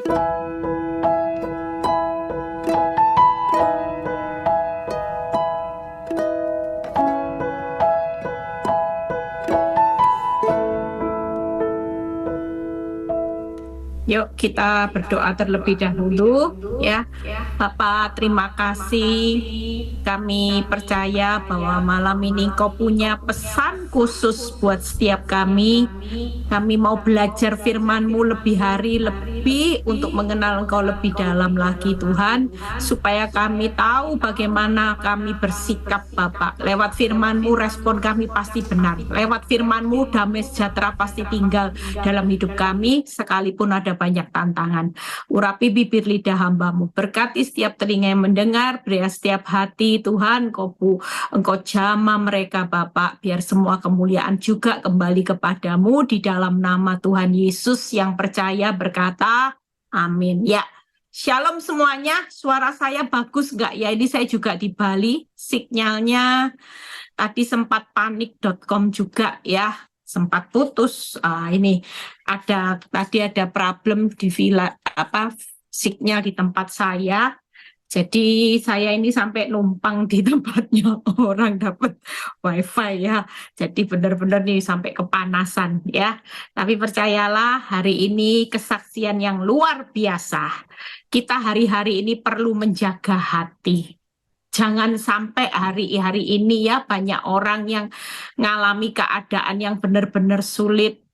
Yuk kita berdoa terlebih dahulu ya. Bapak, terima kasih. Kami percaya bahwa malam ini Engkau punya pesan khusus buat setiap kami. Kami mau belajar firman-Mu lebih hari lebih untuk mengenal Engkau lebih dalam lagi Tuhan, supaya kami tahu bagaimana kami bersikap Bapak. Lewat firman-Mu respon kami pasti benar. Lewat firman-Mu damai sejahtera pasti tinggal dalam hidup kami sekalipun ada banyak tantangan. Urapi bibir lidah hamba-Mu, berkati setiap telinga yang mendengar, beri setiap hati Tuhan, Engkau jamah mereka Bapak, biar semua kemuliaan juga kembali kepadamu di dalam nama Tuhan Yesus yang percaya berkata, amin. Ya, shalom semuanya, suara saya bagus nggak ya? Ini saya juga di Bali, sinyalnya tadi sempat panik.com juga ya, sempat putus. Ini tadi ada problem di sinyal di tempat saya. Jadi saya ini sampai numpang di tempatnya orang dapat wifi ya. Jadi benar-benar nih sampai kepanasan ya. Tapi percayalah hari ini kesaksian yang luar biasa. Kita hari-hari ini perlu menjaga hati. Jangan sampai hari-hari ini ya banyak orang yang ngalami keadaan yang benar-benar sulit.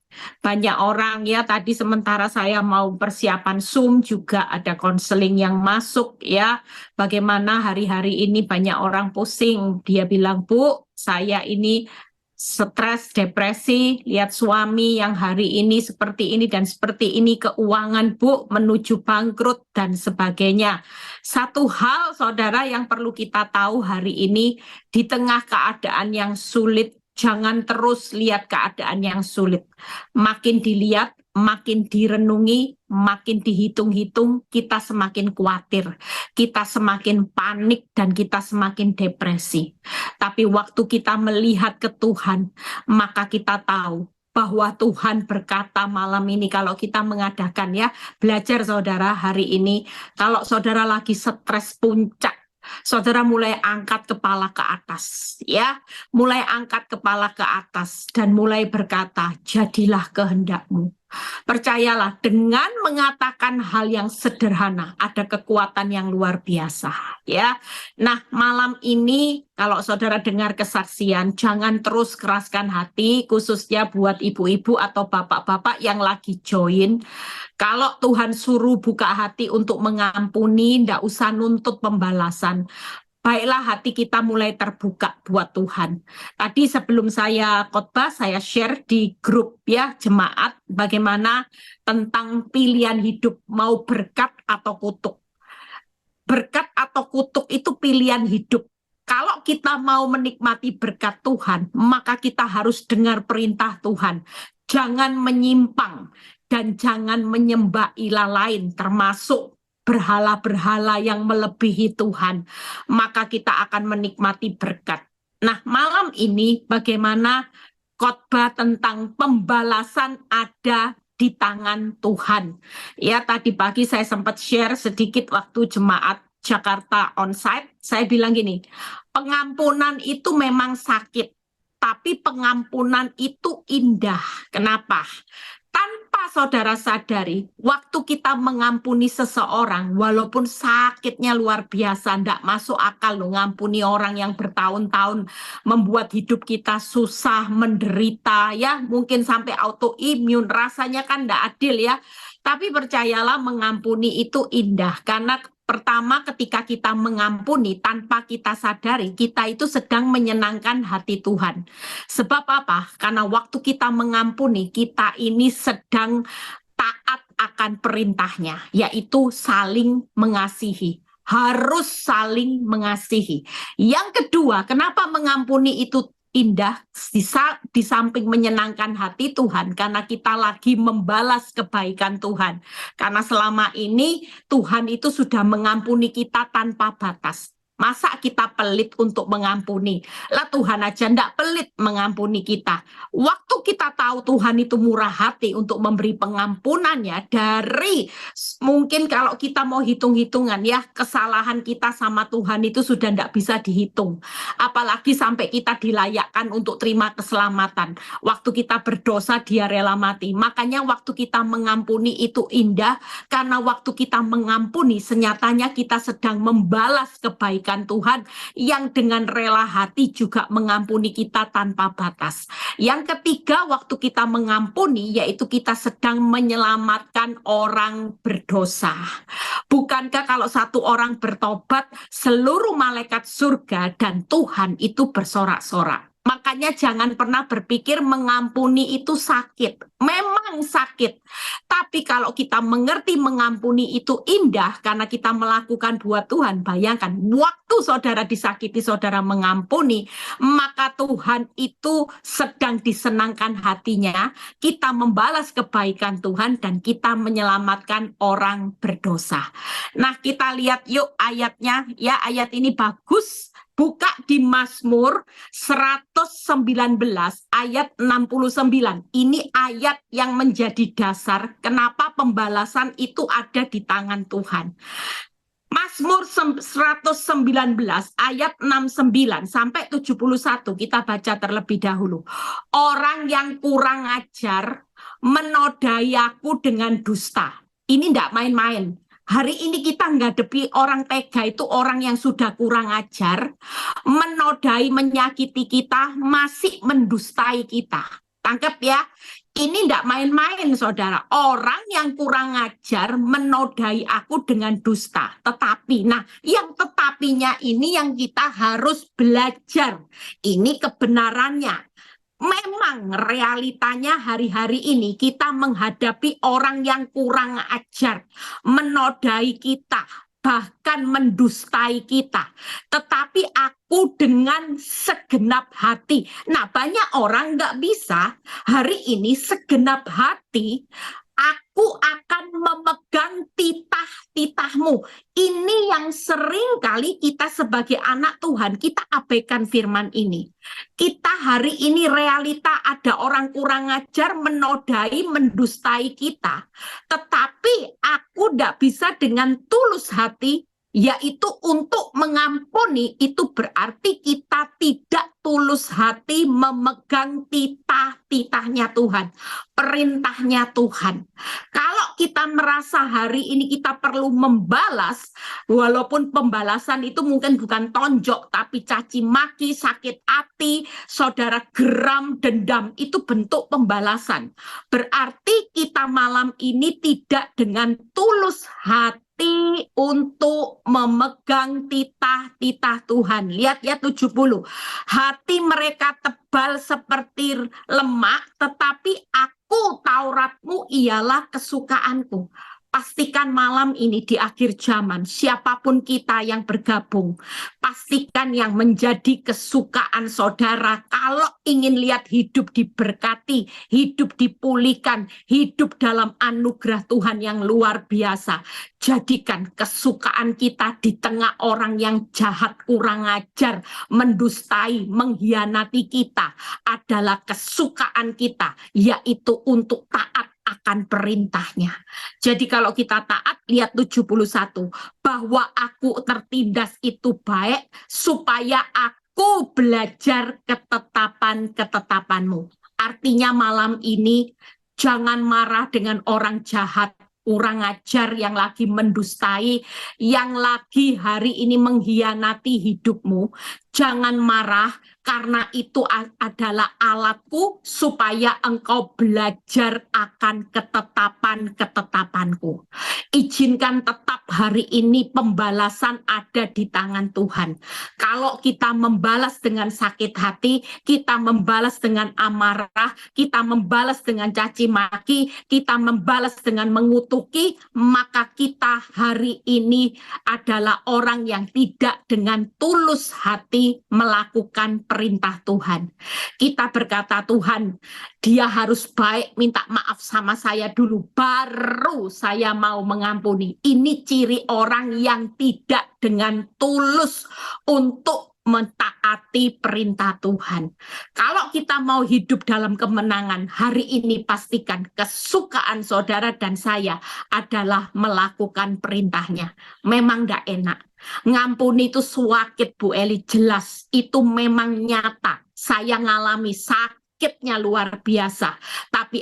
Banyak orang ya tadi sementara saya mau persiapan Zoom juga ada konseling yang masuk ya. Bagaimana hari-hari ini banyak orang pusing. Dia bilang, Bu, saya ini stres, depresi, lihat suami yang hari ini seperti ini dan seperti ini, keuangan Bu menuju bangkrut dan sebagainya. Satu hal saudara yang perlu kita tahu hari ini, di tengah keadaan yang sulit, jangan terus lihat keadaan yang sulit. Makin dilihat, makin direnungi, makin dihitung-hitung, kita semakin khawatir, kita semakin panik, dan kita semakin depresi. Tapi waktu kita melihat ke Tuhan, maka kita tahu bahwa Tuhan berkata malam ini kalau kita mengadakan ya, belajar saudara hari ini, kalau saudara lagi stres puncak, saudara mulai angkat kepala ke atas ya, mulai angkat kepala ke atas dan mulai berkata, jadilah kehendak-Mu. Percayalah, dengan mengatakan hal yang sederhana ada kekuatan yang luar biasa ya. Nah, malam ini kalau saudara dengar kesaksian, jangan terus keraskan hati, khususnya buat ibu-ibu atau bapak-bapak yang lagi join. Kalau Tuhan suruh buka hati untuk mengampuni, ndak usah nuntut pembalasan. Baiklah hati kita mulai terbuka buat Tuhan. Tadi sebelum saya khotbah, saya share di grup ya jemaat bagaimana tentang pilihan hidup, mau berkat atau kutuk. Berkat atau kutuk itu pilihan hidup. Kalau kita mau menikmati berkat Tuhan, maka kita harus dengar perintah Tuhan. Jangan menyimpang dan jangan menyembah ilah lain, termasuk berhala-berhala yang melebihi Tuhan, maka kita akan menikmati berkat. Nah, malam ini bagaimana khotbah tentang pembalasan ada di tangan Tuhan. Ya, tadi pagi saya sempat share sedikit waktu jemaat Jakarta onsite, saya bilang gini, pengampunan itu memang sakit, tapi pengampunan itu indah. Kenapa? Tanpa saudara sadari, waktu kita mengampuni seseorang, walaupun sakitnya luar biasa, ndak masuk akal loh ngampuni orang yang bertahun-tahun membuat hidup kita susah, menderita, ya mungkin sampai autoimun, rasanya kan ndak adil ya. Tapi percayalah mengampuni itu indah, karena pertama ketika kita mengampuni tanpa kita sadari, kita itu sedang menyenangkan hati Tuhan. Sebab apa? Karena waktu kita mengampuni, kita ini sedang taat akan perintahnya, yaitu saling mengasihi. Harus saling mengasihi. Yang kedua, kenapa mengampuni itu indah di samping menyenangkan hati Tuhan, karena kita lagi membalas kebaikan Tuhan. Karena selama ini Tuhan itu sudah mengampuni kita tanpa batas. Masa kita pelit untuk mengampuni? Lah Tuhan aja ndak pelit mengampuni kita. Waktu kita tahu Tuhan itu murah hati untuk memberi pengampunannya dari mungkin kalau kita mau hitung-hitungan ya kesalahan kita sama Tuhan itu sudah ndak bisa dihitung. Apalagi sampai kita dilayakkan untuk terima keselamatan. Waktu kita berdosa dia rela mati. Makanya waktu kita mengampuni itu indah karena waktu kita mengampuni senyatanya kita sedang membalas kebaikan Tuhan yang dengan rela hati juga mengampuni kita tanpa batas. Yang ketiga, waktu kita mengampuni yaitu kita sedang menyelamatkan orang berdosa. Bukankah kalau satu orang bertobat, seluruh malaikat surga dan Tuhan itu bersorak-sorak? Makanya jangan pernah berpikir mengampuni itu sakit. Memang sakit. Tapi kalau kita mengerti mengampuni itu indah karena kita melakukan buat Tuhan. Bayangkan, waktu saudara disakiti, saudara mengampuni, maka Tuhan itu sedang disenangkan hatinya. Kita membalas kebaikan Tuhan dan kita menyelamatkan orang berdosa. Nah, kita lihat yuk ayatnya. Ya, ayat ini bagus. Buka di Mazmur 119 ayat 69. Ini ayat yang menjadi dasar kenapa pembalasan itu ada di tangan Tuhan. Mazmur 119 ayat 69 sampai 71 kita baca terlebih dahulu. Orang yang kurang ajar menodai aku dengan dusta. Ini tidak main-main. Hari ini kita menghadapi orang tega itu orang yang sudah kurang ajar, menodai, menyakiti kita, masih mendustai kita. Tangkap ya, ini tidak main-main saudara. Orang yang kurang ajar menodai aku dengan dusta. Tetapi, nah yang tetapinya ini yang kita harus belajar. Ini kebenarannya. Memang realitanya hari-hari ini kita menghadapi orang yang kurang ajar, menodai kita, bahkan mendustai kita. Tetapi aku dengan segenap hati. Nah, banyak orang nggak bisa hari ini segenap hati. Aku akan memegang titah-titahmu. Ini yang sering kali kita sebagai anak Tuhan, kita abaikan firman ini. Kita hari ini realita ada orang kurang ajar, menodai, mendustai kita. Tetapi aku tidak bisa dengan tulus hati, yaitu untuk mengampuni, itu berarti kita tidak tulus hati memegang titah-titahnya Tuhan, perintahnya Tuhan. Kalau kita merasa hari ini kita perlu membalas, walaupun pembalasan itu mungkin bukan tonjok, tapi caci maki, sakit hati, saudara geram, dendam, itu bentuk pembalasan. Berarti kita malam ini tidak dengan tulus hati untuk memegang titah-titah Tuhan. Lihat ya 70. Hati mereka tebal seperti lemak, tetapi aku Tauratmu ialah kesukaanku. Pastikan malam ini di akhir zaman, siapapun kita yang bergabung, pastikan yang menjadi kesukaan saudara, kalau ingin lihat hidup diberkati, hidup dipulihkan, hidup dalam anugerah Tuhan yang luar biasa, jadikan kesukaan kita di tengah orang yang jahat, kurang ajar, mendustai, mengkhianati kita, adalah kesukaan kita, yaitu untuk taat akan perintahnya. Jadi kalau kita taat, lihat 71, bahwa aku tertindas itu baik, supaya aku belajar ketetapan-ketetapanmu. Artinya malam ini, jangan marah dengan orang jahat, kurang ajar yang lagi mendustai, yang lagi hari ini mengkhianati hidupmu. Jangan marah, karena itu adalah alatku supaya engkau belajar akan ketetapan-ketetapanku. Izinkan tetap hari ini pembalasan ada di tangan Tuhan. Kalau kita membalas dengan sakit hati, kita membalas dengan amarah, kita membalas dengan caci maki, kita membalas dengan mengutuki, maka kita hari ini adalah orang yang tidak dengan tulus hati hati melakukan perintah Tuhan. Kita berkata, Tuhan, dia harus baik, minta maaf sama saya dulu, baru saya mau mengampuni. Ini ciri orang yang tidak dengan tulus untuk mentaati perintah Tuhan. Kalau kita mau hidup dalam kemenangan, hari ini pastikan kesukaan saudara dan saya adalah melakukan perintahnya. Memang tidak enak. Ngampuni itu sakit, Bu Eli, jelas. Itu memang nyata. Saya ngalami sakitnya luar biasa. Tapi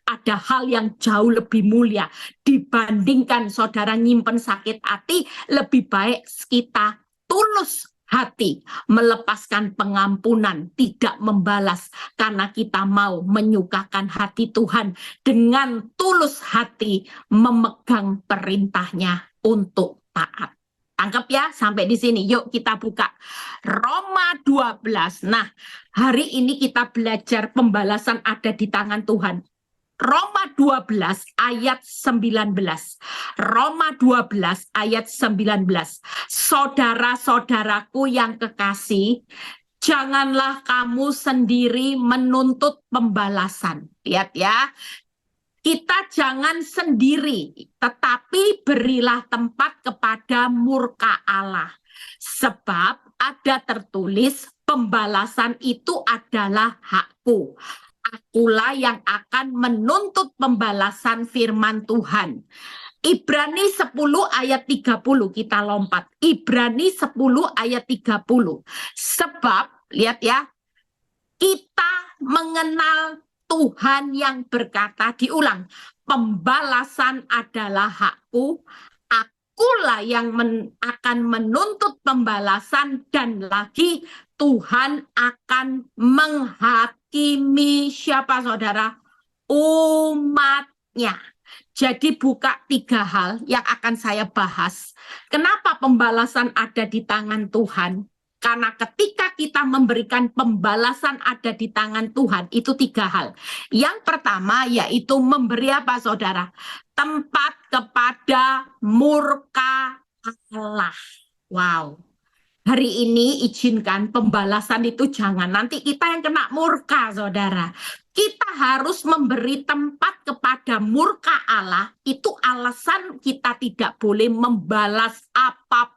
ada hal yang jauh lebih mulia. Dibandingkan saudara nyimpen sakit hati, lebih baik kita tulus hati, melepaskan pengampunan, tidak membalas, karena kita mau menyukakan hati Tuhan dengan tulus hati memegang perintahnya untuk taat. Tangkap ya, sampai di sini. Yuk kita buka Roma 12. Nah, hari ini kita belajar pembalasan ada di tangan Tuhan. Roma 12 ayat 19. Roma 12 ayat 19. Saudara-saudaraku yang kekasih, janganlah kamu sendiri menuntut pembalasan. Lihat ya, kita jangan sendiri, tetapi berilah tempat kepada murka Allah. Sebab ada tertulis, pembalasan itu adalah hakku. Akulah yang akan menuntut pembalasan firman Tuhan. Ibrani 10 ayat 30 kita lompat. Ibrani 10 ayat 30. Sebab, lihat ya, kita mengenal Tuhan yang berkata, diulang, pembalasan adalah hakku, akulah yang akan menuntut pembalasan, dan lagi Tuhan akan menghakimi siapa saudara? Umatnya. Jadi buka 3 hal yang akan saya bahas. Kenapa pembalasan ada di tangan Tuhan? Karena ketika kita memberikan pembalasan ada di tangan Tuhan, itu 3 hal. Yang pertama yaitu memberi apa saudara? Tempat kepada murka Allah. Wow. Hari ini izinkan pembalasan itu jangan. Nanti kita yang kena murka saudara. Kita harus memberi tempat kepada murka Allah. Itu alasan kita tidak boleh membalas apapun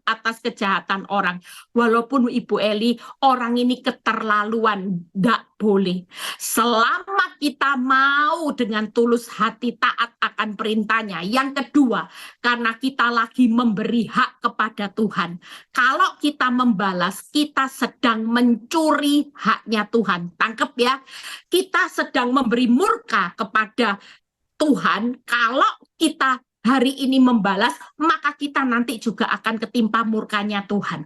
atas kejahatan orang. Walaupun Ibu Eli, orang ini keterlaluan, tidak boleh. Selama kita mau dengan tulus hati taat akan perintahnya. Yang kedua, karena kita lagi memberi hak kepada Tuhan. Kalau kita membalas, kita sedang mencuri haknya Tuhan. Tangkep ya, kita sedang memberi murka kepada Tuhan. Kalau kita hari ini membalas, maka kita nanti juga akan ketimpa murkanya Tuhan.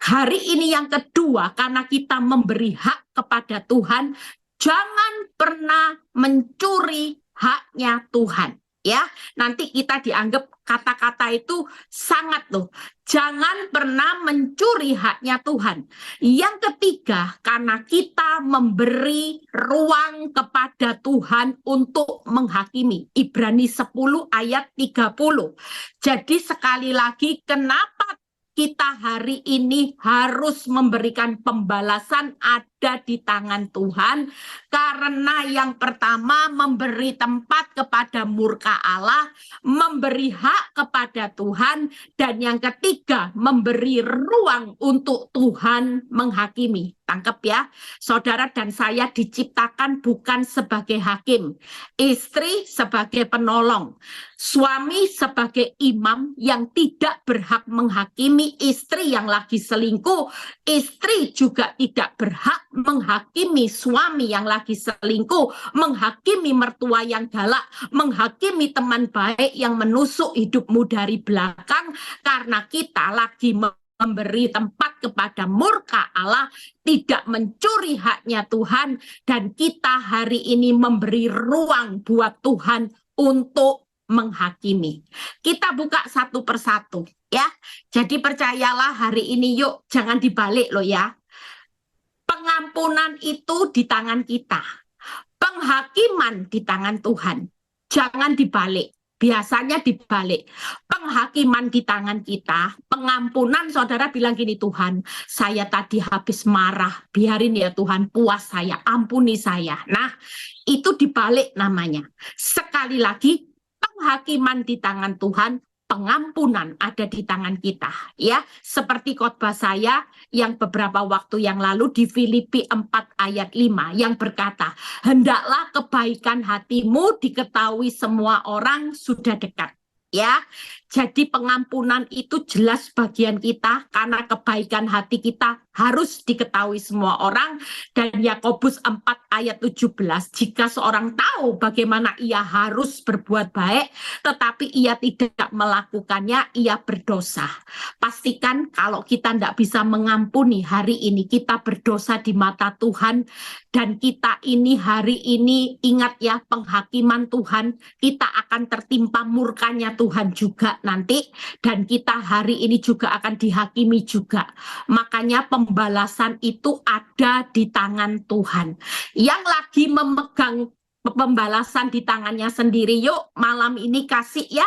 Hari ini yang kedua, karena kita memberi hak kepada Tuhan, jangan pernah mencuri haknya Tuhan. Ya, nanti kita dianggap kata-kata itu sangat loh. Jangan pernah mencuri haknya Tuhan. Yang ketiga, karena kita memberi ruang kepada Tuhan untuk menghakimi. Ibrani 10 ayat 30. Jadi sekali lagi, kenapa kita hari ini harus memberikan pembalasan ada di tangan Tuhan? Karena yang pertama memberi tempat kepada murka Allah, memberi hak kepada Tuhan, dan yang ketiga memberi ruang untuk Tuhan menghakimi. Tangkap ya, saudara dan saya diciptakan bukan sebagai hakim, istri sebagai penolong, suami sebagai imam yang tidak berhak menghakimi istri yang lagi selingkuh, istri juga tidak berhak menghakimi suami yang lagi selingkuh, menghakimi mertua yang galak, menghakimi teman baik yang menusuk hidupmu dari belakang, karena kita lagi memberi tempat kepada murka Allah, tidak mencuri haknya Tuhan, dan kita hari ini memberi ruang buat Tuhan untuk menghakimi. Kita buka satu persatu ya. Jadi percayalah hari ini, yuk jangan dibalik loh ya. Pengampunan itu di tangan kita, penghakiman di tangan Tuhan. Jangan dibalik. Biasanya dibalik. Penghakiman di tangan kita, pengampunan saudara bilang gini, Tuhan, saya tadi habis marah, biarin ya Tuhan, puas saya, ampuni saya. Nah, itu dibalik namanya. Sekali lagi, penghakiman di tangan Tuhan, pengampunan ada di tangan kita. Ya, seperti khotbah saya yang beberapa waktu yang lalu di Filipi 4 ayat 5 yang berkata, hendaklah kebaikan hatimu diketahui semua orang sudah dekat. Ya, jadi pengampunan itu jelas bagian kita karena kebaikan hati kita harus diketahui semua orang. Dan Yakobus 4 ayat 17, jika seorang tahu bagaimana ia harus berbuat baik, tetapi ia tidak melakukannya, ia berdosa. Pastikan kalau kita tidak bisa mengampuni hari ini, kita berdosa di mata Tuhan. Dan kita ini hari ini, ingat ya, penghakiman Tuhan, kita akan tertimpa murkanya Tuhan juga nanti. Dan kita hari ini juga akan dihakimi juga. Makanya pembalasan itu ada di tangan Tuhan. Yang lagi memegang pembalasan di tangannya sendiri, yuk malam ini kasih ya,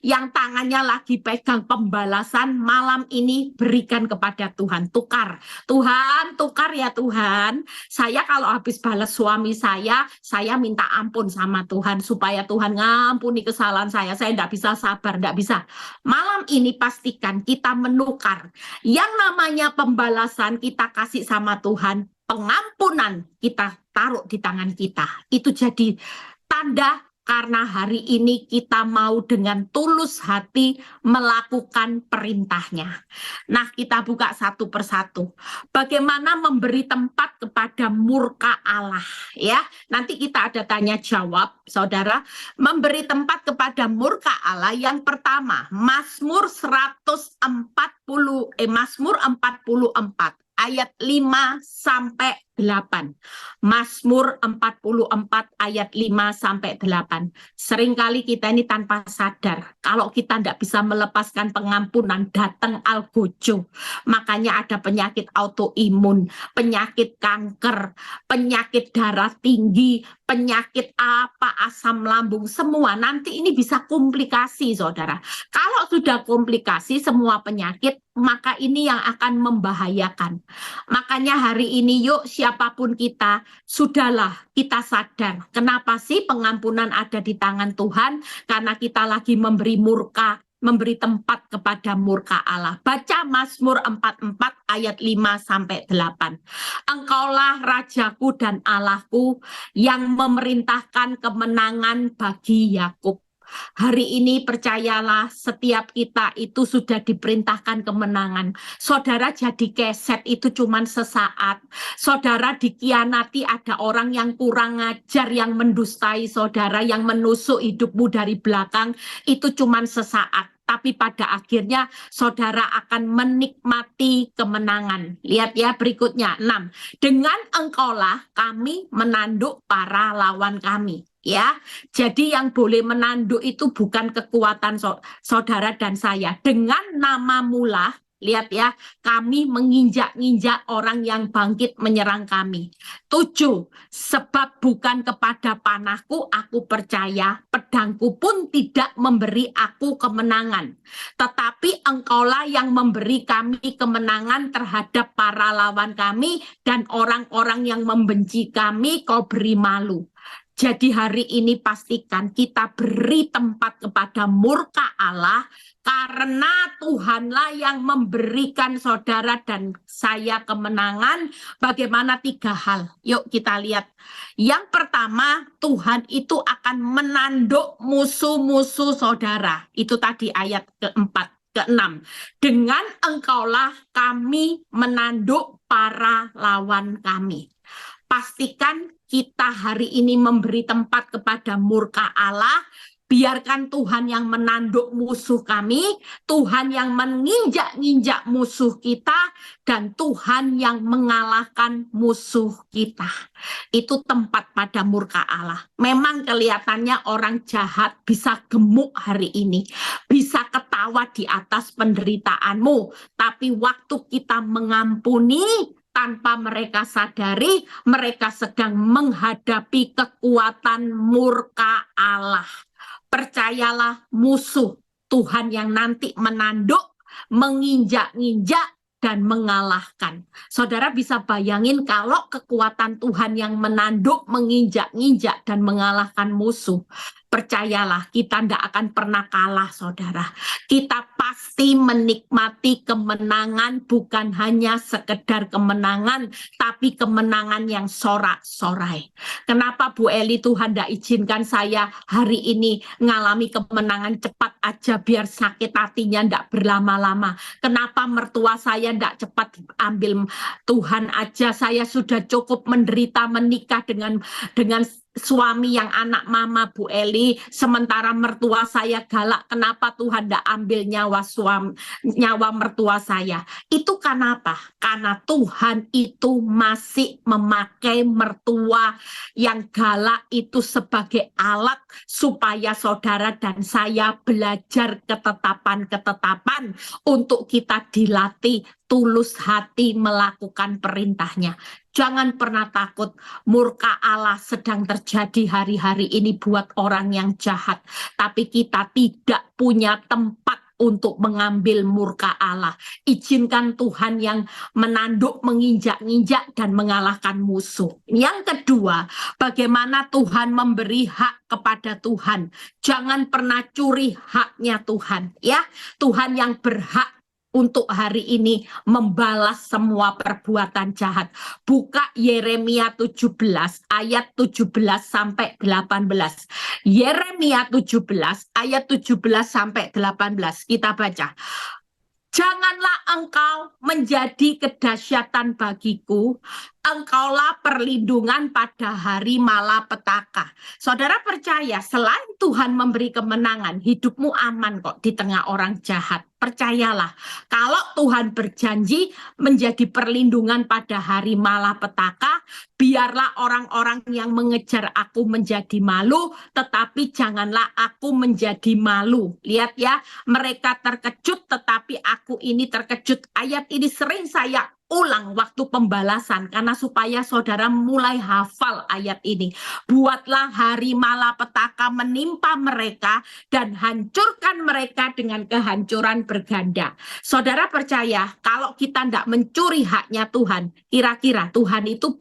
yang tangannya lagi pegang pembalasan malam ini berikan kepada Tuhan. Tukar, Tuhan tukar ya Tuhan, saya kalau habis balas suami saya minta ampun sama Tuhan supaya Tuhan ngampuni kesalahan saya tidak bisa sabar, tidak bisa. Malam ini pastikan kita menukar yang namanya pembalasan, kita kasih sama Tuhan, pengampunan kita taruh di tangan kita. Itu jadi tanda karena hari ini kita mau dengan tulus hati melakukan perintahnya. Nah, kita buka satu persatu. Bagaimana memberi tempat kepada murka Allah, ya. Nanti kita ada tanya jawab, saudara. Memberi tempat kepada murka Allah yang pertama, Mazmur 44 ayat 5 sampai 8. Mazmur 44 ayat 5 sampai 8. Seringkali kita ini tanpa sadar kalau kita tidak bisa melepaskan pengampunan, datang algojo. Makanya ada penyakit autoimun, penyakit kanker, penyakit darah tinggi, penyakit asam lambung, semua nanti ini bisa komplikasi, saudara. Kalau sudah komplikasi semua penyakit, maka ini yang akan membahayakan. Makanya hari ini yuk siapapun kita, sudahlah kita sadar. Kenapa sih pengampunan ada di tangan Tuhan? Karena kita lagi memberi murka, memberi tempat kepada murka Allah. Baca Mazmur 44 ayat 5 sampai 8. Engkaulah Rajaku dan Allahku yang memerintahkan kemenangan bagi Yakub. Hari ini percayalah setiap kita itu sudah diperintahkan kemenangan. Saudara jadi keset itu cuma sesaat. Saudara dikhianati, ada orang yang kurang ajar, yang mendustai saudara, yang menusuk hidupmu dari belakang, itu cuma sesaat. Tapi pada akhirnya saudara akan menikmati kemenangan. Lihat ya berikutnya 6. Dengan engkaulah kami menanduk para lawan kami. Ya, jadi yang boleh menanduk itu bukan kekuatan saudara dan saya. Dengan namamulah, lihat ya, kami menginjak-injak orang yang bangkit menyerang kami. 7. Sebab bukan kepada panahku aku percaya, pedangku pun tidak memberi aku kemenangan. Tetapi engkaulah yang memberi kami kemenangan terhadap para lawan kami, dan orang-orang yang membenci kami kau beri malu. Jadi hari ini pastikan kita beri tempat kepada murka Allah, karena Tuhanlah yang memberikan saudara dan saya kemenangan. Bagaimana 3 hal? Yuk kita lihat. Yang pertama, Tuhan itu akan menanduk musuh-musuh saudara. Itu tadi ayat keempat. Ke-6, dengan engkaulah kami menanduk para lawan kami. Pastikan kita hari ini memberi tempat kepada murka Allah. Biarkan Tuhan yang menanduk musuh kami, Tuhan yang menginjak-injak musuh kita, dan Tuhan yang mengalahkan musuh kita. Itu tempat pada murka Allah. Memang kelihatannya orang jahat bisa gemuk hari ini, bisa ketawa di atas penderitaanmu, tapi waktu kita mengampuni, tanpa mereka sadari, mereka sedang menghadapi kekuatan murka Allah. Percayalah, musuh Tuhan yang nanti menanduk, menginjak-injak, dan mengalahkan. Saudara bisa bayangin kalau kekuatan Tuhan yang menanduk, menginjak-injak, dan mengalahkan musuh. Percayalah, kita tidak akan pernah kalah, saudara. Kita pasti menikmati kemenangan, bukan hanya sekedar kemenangan, tapi kemenangan yang sorak-sorai. Kenapa Bu Eli, Tuhan tidak izinkan saya hari ini ngalami kemenangan cepat aja biar sakit hatinya tidak berlama-lama? Kenapa mertua saya tidak cepat ambil? Tuhan aja, saya sudah cukup menderita menikah dengan suami yang anak mama, Bu Eli, sementara mertua saya galak. Kenapa Tuhan tidak ambil nyawa mertua saya? Itu kenapa? Karena Tuhan itu masih memakai mertua yang galak itu sebagai alat supaya saudara dan saya belajar ketetapan-ketetapan untuk kita dilatih tulus hati melakukan perintahnya. Jangan pernah takut, murka Allah sedang terjadi hari-hari ini buat orang yang jahat. Tapi kita tidak punya tempat untuk mengambil murka Allah. Izinkan Tuhan yang menanduk, menginjak-injak, dan mengalahkan musuh. Yang kedua, bagaimana Tuhan memberi hak kepada Tuhan. Jangan pernah curi haknya Tuhan. Ya, Tuhan yang berhak untuk hari ini membalas semua perbuatan jahat. Buka Yeremia 17 ayat 17 sampai 18. Yeremia 17 ayat 17 sampai 18. Kita baca. Janganlah engkau menjadi kedahsyatan bagiku, engkaulah perlindungan pada hari malapetaka. Saudara percaya, selain Tuhan memberi kemenangan, hidupmu aman kok di tengah orang jahat. Percayalah, kalau Tuhan berjanji menjadi perlindungan pada hari malapetaka, biarlah orang-orang yang mengejar aku menjadi malu, tetapi janganlah aku menjadi malu. Lihat ya, mereka terkejut, tetapi aku ini terkejut. Ayat ini sering saya ulang waktu pembalasan, karena supaya saudara mulai hafal ayat ini. Buatlah hari malapetaka menimpa mereka dan hancurkan mereka dengan kehancuran berganda. Saudara percaya, kalau kita tidak mencuri haknya Tuhan, kira-kira Tuhan itu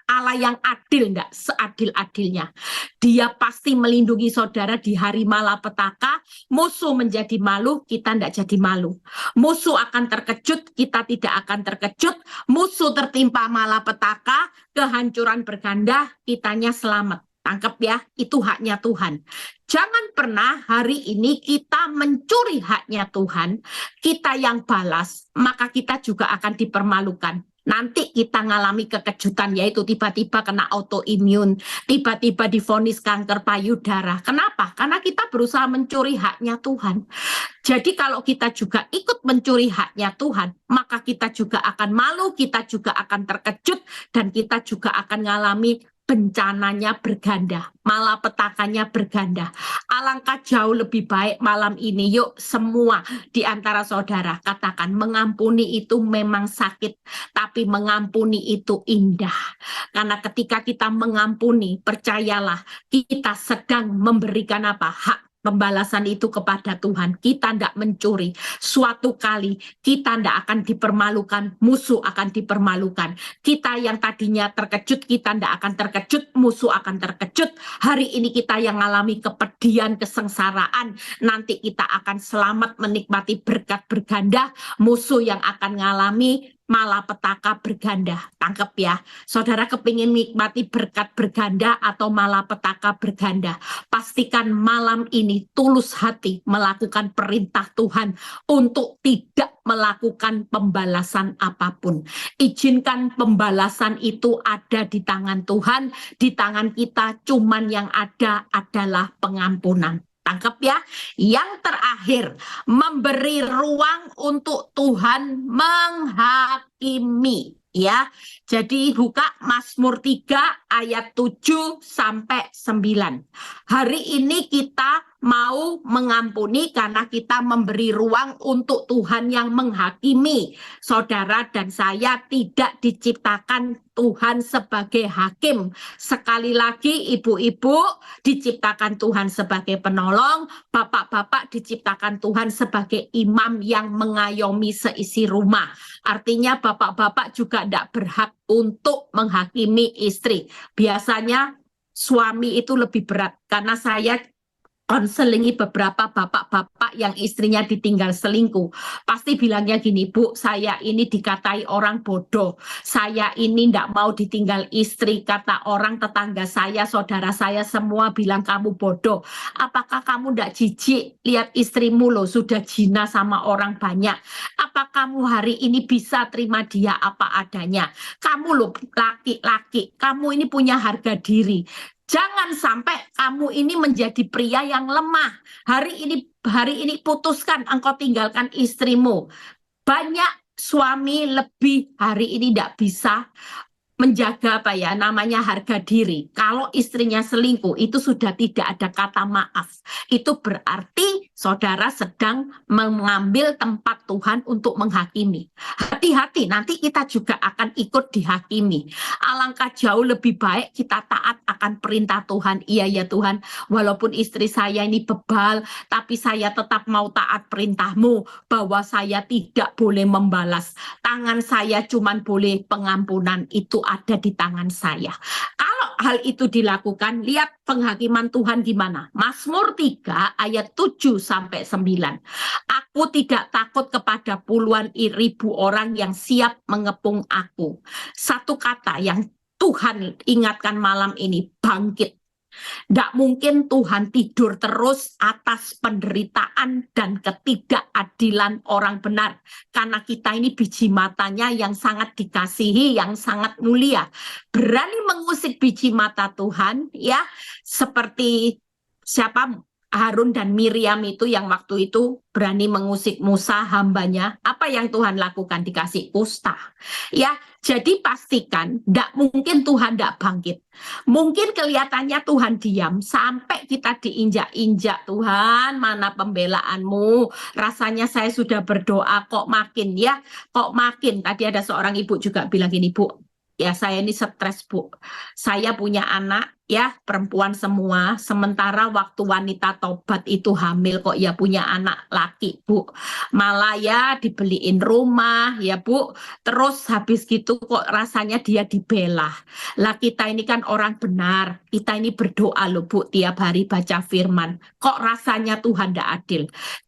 Allah yang adil enggak? Seadil-adilnya. Dia pasti melindungi saudara di hari malapetaka. Musuh menjadi malu, kita enggak jadi malu. Musuh akan terkejut, kita tidak akan terkejut. Musuh tertimpa malapetaka, kehancuran berganda, kitanya selamat. Tangkap ya, itu haknya Tuhan. Jangan pernah hari ini kita mencuri haknya Tuhan, kita yang balas, maka kita juga akan dipermalukan. Nanti kita ngalami kekejutan, yaitu tiba-tiba kena autoimun, tiba-tiba divonis kanker payudara. Kenapa? Karena kita berusaha mencuri haknya Tuhan. Jadi kalau kita juga ikut mencuri haknya Tuhan, maka kita juga akan malu, kita juga akan terkejut, dan kita juga akan ngalami bencananya berganda, malapetakannya berganda. Alangkah jauh lebih baik malam ini, yuk semua di antara saudara katakan, mengampuni itu memang sakit, tapi mengampuni itu indah. Karena ketika kita mengampuni, percayalah, kita sedang memberikan apa? Hak pembalasan itu kepada Tuhan. Kita tidak mencuri. Suatu kali kita tidak akan dipermalukan, musuh akan dipermalukan. Kita yang tadinya terkejut, kita tidak akan terkejut, musuh akan terkejut. Hari ini kita yang mengalami kepedihan, kesengsaraan, nanti kita akan selamat menikmati berkat berganda, musuh yang akan mengalami malapetaka berganda. Tangkep ya, saudara kepingin nikmati berkat berganda atau malapetaka berganda, pastikan malam ini tulus hati melakukan perintah Tuhan untuk tidak melakukan pembalasan apapun. Izinkan pembalasan itu ada di tangan Tuhan, di tangan kita cuman yang ada adalah pengampunan. Tangkap ya. Yang terakhir, memberi ruang untuk Tuhan menghakimi. Ya, jadi buka Mazmur 3 ayat 7 sampai 9. Hari ini kita mau mengampuni karena kita memberi ruang untuk Tuhan yang menghakimi. Saudara dan saya tidak diciptakan Tuhan sebagai hakim. Sekali lagi, ibu-ibu diciptakan Tuhan sebagai penolong, bapak-bapak diciptakan Tuhan sebagai imam yang mengayomi seisi rumah. Artinya bapak-bapak juga tidak berhak untuk menghakimi istri. Biasanya suami itu lebih berat karena saya konselingi beberapa bapak-bapak yang istrinya ditinggal selingkuh. Pasti bilangnya gini, Bu, saya ini dikatai orang bodoh. Saya ini tidak mau ditinggal istri. Kata orang tetangga saya, saudara saya semua bilang kamu bodoh. Apakah kamu tidak jijik lihat istrimu loh sudah zina sama orang banyak? Apa kamu hari ini bisa terima dia apa adanya? Kamu loh laki-laki, kamu ini punya harga diri. Jangan sampai kamu ini menjadi pria yang lemah. Hari ini putuskan engkau tinggalkan istrimu. Banyak suami lebih hari ini tidak bisa menjaga namanya harga diri. Kalau istrinya selingkuh itu sudah tidak ada kata maaf. Itu berarti saudara sedang mengambil tempat Tuhan untuk menghakimi. Hati-hati, nanti kita juga akan ikut dihakimi. Alangkah jauh lebih baik kita taat akan perintah Tuhan. Iya ya Tuhan, walaupun istri saya ini bebal, tapi saya tetap mau taat perintah-Mu bahwa saya tidak boleh membalas. Tangan saya cuman boleh pengampunan, itu ada di tangan saya. Kalau hal itu dilakukan, lihat penghakiman Tuhan gimana. Mazmur 3 ayat 7-9. Aku tidak takut kepada puluhan ribu orang yang siap mengepung aku. Satu kata yang Tuhan ingatkan malam ini, bangkit. Tidak mungkin Tuhan tidur terus atas penderitaan dan ketidakadilan orang benar. Karena kita ini biji matanya yang sangat dikasihi, yang sangat mulia. Berani mengusik biji mata Tuhan, ya, seperti siapa? Harun dan Miriam itu yang waktu itu berani mengusik Musa hambanya. Apa yang Tuhan lakukan? Dikasih kusta. Ya, jadi pastikan tidak mungkin Tuhan tidak bangkit. Mungkin kelihatannya Tuhan diam sampai kita diinjak-injak. Tuhan, mana pembelaanmu? Rasanya saya sudah berdoa kok makin ya, kok makin. Tadi ada seorang ibu juga bilang gini, Bu, ya saya ini stres, Bu. Saya punya anak ya perempuan semua, sementara waktu wanita tobat itu hamil kok ya punya anak laki, Bu. Malah ya dibeliin rumah ya, Bu. Terus habis gitu kok rasanya dia dibela. Lah kita ini kan orang benar, kita ini berdoa loh, Bu, tiap hari baca firman. Kok rasanya Tuhan tidak adil?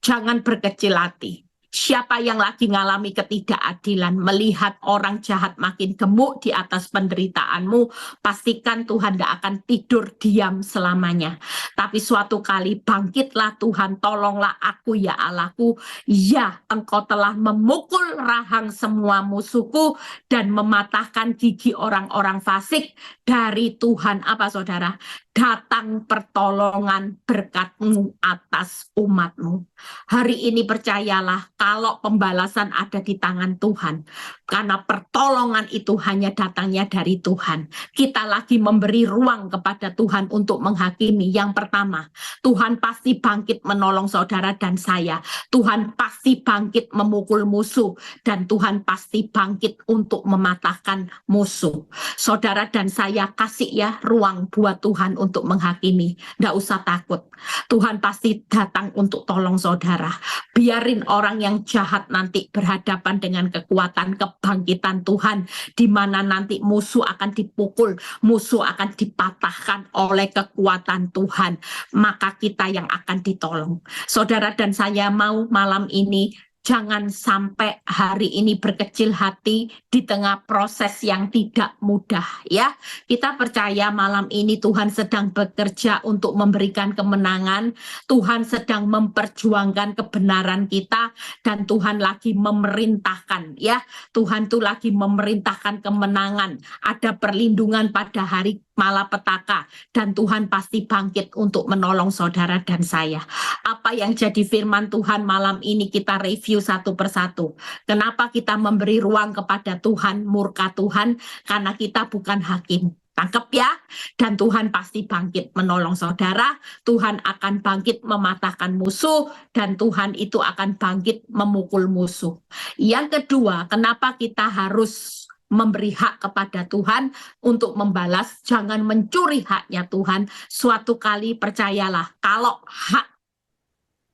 Jangan berkecil hati. Siapa yang lagi ngalami ketidakadilan, melihat orang jahat makin gemuk di atas penderitaanmu, pastikan Tuhan tidak akan tidur diam selamanya. Tapi suatu kali bangkitlah Tuhan, tolonglah aku ya Allahku. Ya, Engkau telah memukul rahang semua musuhku dan mematahkan gigi orang-orang fasik. Dari Tuhan apa saudara? Datang pertolongan berkat-Mu atas umat-Mu. Hari ini percayalah kalau pembalasan ada di tangan Tuhan. Karena pertolongan itu hanya datangnya dari Tuhan. Kita lagi memberi ruang kepada Tuhan untuk menghakimi. Yang pertama, Tuhan pasti bangkit menolong saudara dan saya. Tuhan pasti bangkit memukul musuh. Dan Tuhan pasti bangkit untuk mematahkan musuh. Saudara dan saya kasih ya ruang buat Tuhan untuk menghakimi. Tidak usah takut. Tuhan pasti datang untuk tolong saudara. Biarin orang yang jahat nanti berhadapan dengan kekuatan kebangkitan Tuhan, di mana nanti musuh akan dipukul, musuh akan dipatahkan oleh kekuatan Tuhan. Maka kita yang akan ditolong. Saudara dan saya mau malam ini jangan sampai hari ini berkecil hati di tengah proses yang tidak mudah ya. Kita percaya malam ini Tuhan sedang bekerja untuk memberikan kemenangan. Tuhan sedang memperjuangkan kebenaran kita dan Tuhan lagi memerintahkan ya. Tuhan tuh lagi memerintahkan kemenangan. Ada perlindungan pada hari malapetaka dan Tuhan pasti bangkit untuk menolong saudara dan saya. Apa yang jadi firman Tuhan malam ini kita review satu persatu. Kenapa kita memberi ruang kepada Tuhan, murka Tuhan? Karena kita bukan hakim, Tangkep ya, dan Tuhan pasti bangkit menolong saudara, Tuhan akan bangkit mematahkan musuh, dan Tuhan itu akan bangkit memukul musuh. Yang kedua, kenapa kita harus memberi hak kepada Tuhan untuk membalas, jangan mencuri haknya Tuhan. Suatu kali percayalah, kalau hak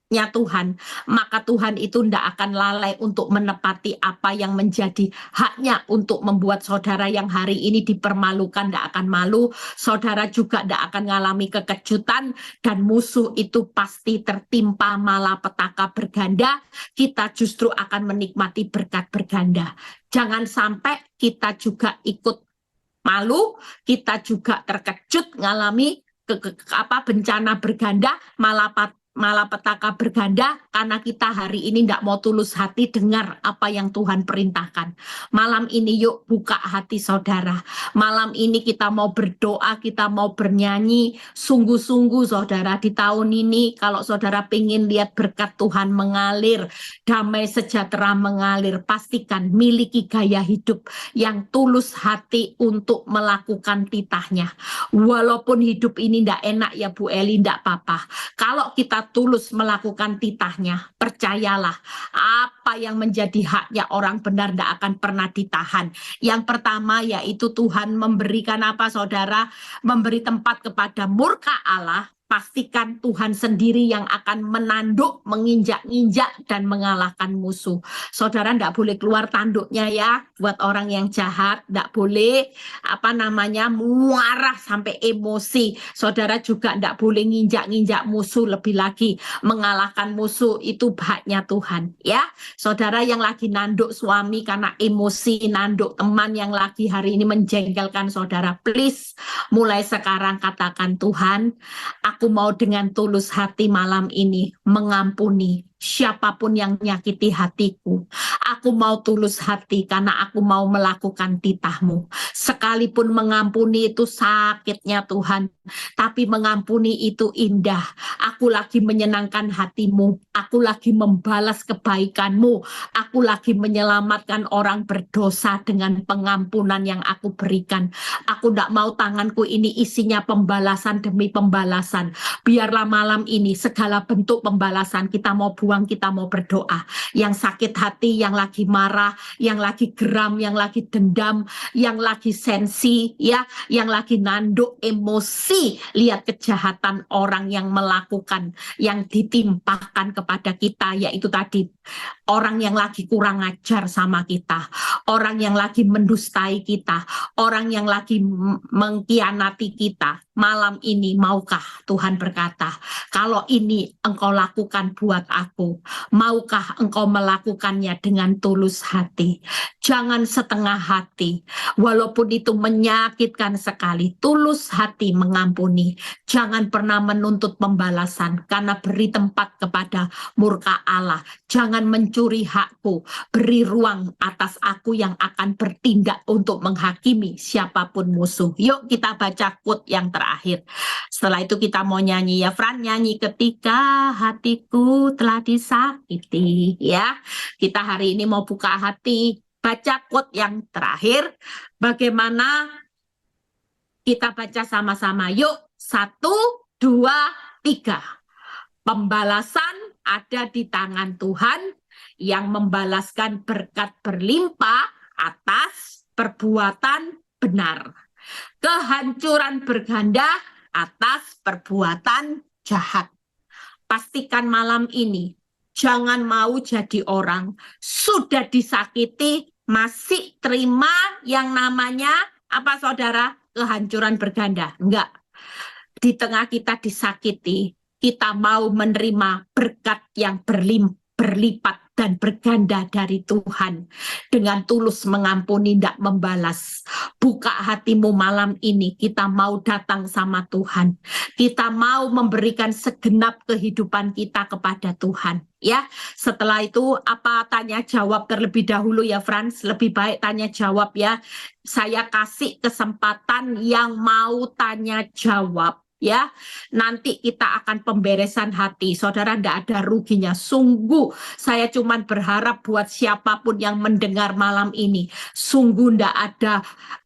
Tuhan, maka Tuhan itu tidak akan lalai untuk menepati apa yang menjadi haknya untuk membuat saudara yang hari ini dipermalukan tidak akan malu, saudara juga tidak akan mengalami kekejutan, dan musuh itu pasti tertimpa malapetaka berganda, kita justru akan menikmati berkat berganda. Jangan sampai kita juga ikut malu, kita juga terkejut mengalami bencana berganda, malapetaka berganda, karena kita hari ini tidak mau tulus hati dengar apa yang Tuhan perintahkan. Malam ini yuk buka hati saudara. Malam ini kita mau berdoa, kita mau bernyanyi. Sungguh-sungguh saudara, di tahun ini kalau saudara pengen lihat berkat Tuhan mengalir, damai sejahtera mengalir, pastikan miliki gaya hidup yang tulus hati untuk melakukan titahnya. Walaupun hidup ini tidak enak ya Bu Eli, tidak apa-apa. Kalau kita tulus melakukan titahnya, percayalah apa yang menjadi haknya orang benar tidak akan pernah ditahan. Yang pertama yaitu Tuhan memberikan apa saudara? Memberi tempat kepada murka Allah. Pastikan Tuhan sendiri yang akan menanduk, menginjak-injak, dan mengalahkan musuh. Saudara tidak boleh keluar tanduknya ya, buat orang yang jahat, tidak boleh muarah sampai emosi. Saudara juga tidak boleh nginjak-nginjak musuh, lebih lagi mengalahkan musuh, itu haknya Tuhan ya. Saudara yang lagi nanduk suami karena emosi, nanduk teman yang lagi hari ini menjengkelkan saudara, please mulai sekarang katakan, Tuhan, aku mau dengan tulus hati malam ini mengampuni siapapun yang menyakiti hatiku. Aku mau tulus hati karena aku mau melakukan titahmu. Sekalipun mengampuni itu sakitnya Tuhan, tapi mengampuni itu indah. Aku lagi menyenangkan hatimu, aku lagi membalas kebaikanmu, aku lagi menyelamatkan orang berdosa dengan pengampunan yang aku berikan. Aku tidak mau tanganku ini isinya pembalasan demi pembalasan. Biarlah malam ini segala bentuk pembalasan kita mau buang, kita mau berdoa. Yang sakit hati, yang lagi marah, yang lagi geram, yang lagi dendam, yang lagi sensi, ya, yang lagi nanduk emosi, lihat kejahatan orang yang melakukan, yang ditimpakan kepada kita, yaitu tadi orang yang lagi kurang ajar sama kita, orang yang lagi mendustai kita, orang yang lagi mengkhianati kita. Malam ini maukah Tuhan berkata, kalau ini engkau lakukan buat aku, maukah engkau melakukannya dengan tulus hati? Jangan setengah hati, walaupun itu menyakitkan sekali, tulus hati mengampuni. Jangan pernah menuntut pembalasan, karena beri tempat kepada murka Allah. Jangan mencuri hakku, beri ruang atas aku yang akan bertindak untuk menghakimi siapapun musuh. Yuk kita baca quote yang terakhir. Setelah itu kita mau nyanyi ya Fran, nyanyi ketika hatiku telah disakiti ya. Kita hari ini mau buka hati, baca quote yang terakhir. Bagaimana kita baca sama-sama? Yuk, 1, 2, 3. Pembalasan ada di tangan Tuhan yang membalaskan berkat berlimpah atas perbuatan benar. Kehancuran berganda atas perbuatan jahat. Pastikan malam ini, jangan mau jadi orang sudah disakiti, masih terima yang namanya, apa saudara? Kehancuran berganda. Enggak. Di tengah kita disakiti, kita mau menerima berkat yang berlipat dan berganda dari Tuhan. Dengan tulus mengampuni, tidak membalas. Buka hatimu malam ini, kita mau datang sama Tuhan. Kita mau memberikan segenap kehidupan kita kepada Tuhan. Ya, setelah itu apa tanya jawab terlebih dahulu ya Frans, lebih baik tanya jawab ya. Saya kasih kesempatan yang mau tanya jawab. ya. Nanti kita akan pemberesan hati. Saudara, tidak ada ruginya. Sungguh, saya cuman berharap buat siapapun yang mendengar malam ini, sungguh tidak ada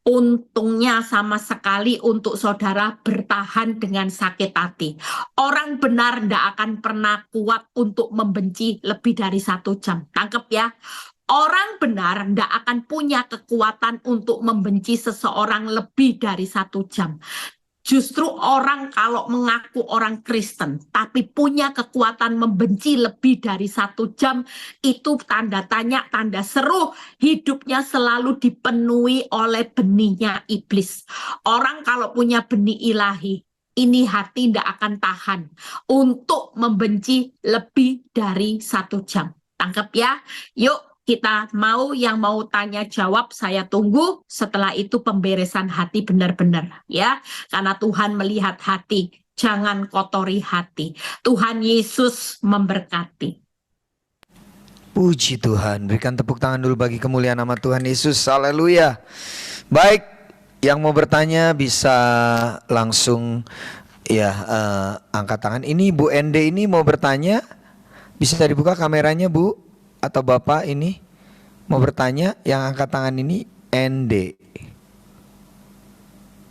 untungnya sama sekali untuk saudara bertahan dengan sakit hati. Orang benar tidak akan pernah kuat untuk membenci lebih dari 1 jam. Tangkep ya. Orang benar tidak akan punya kekuatan untuk membenci seseorang lebih dari 1 jam. Justru orang kalau mengaku orang Kristen, tapi punya kekuatan membenci lebih dari 1 jam, itu tanda tanya, tanda seru, hidupnya selalu dipenuhi oleh benihnya iblis. Orang kalau punya benih ilahi, ini hati tidak akan tahan untuk membenci lebih dari 1 jam. Tangkap ya? Yuk, kita yang mau tanya jawab, saya tunggu. Setelah itu pemberesan hati benar-benar ya, karena Tuhan melihat hati, jangan kotori hati. Tuhan Yesus memberkati. Puji Tuhan, berikan tepuk tangan dulu bagi kemuliaan nama Tuhan Yesus. Haleluya. Baik, yang mau bertanya bisa langsung ya angkat tangan. Ini Bu Ende ini mau bertanya, bisa dibuka kameranya Bu, atau Bapak ini mau bertanya, yang angkat tangan ini Ende.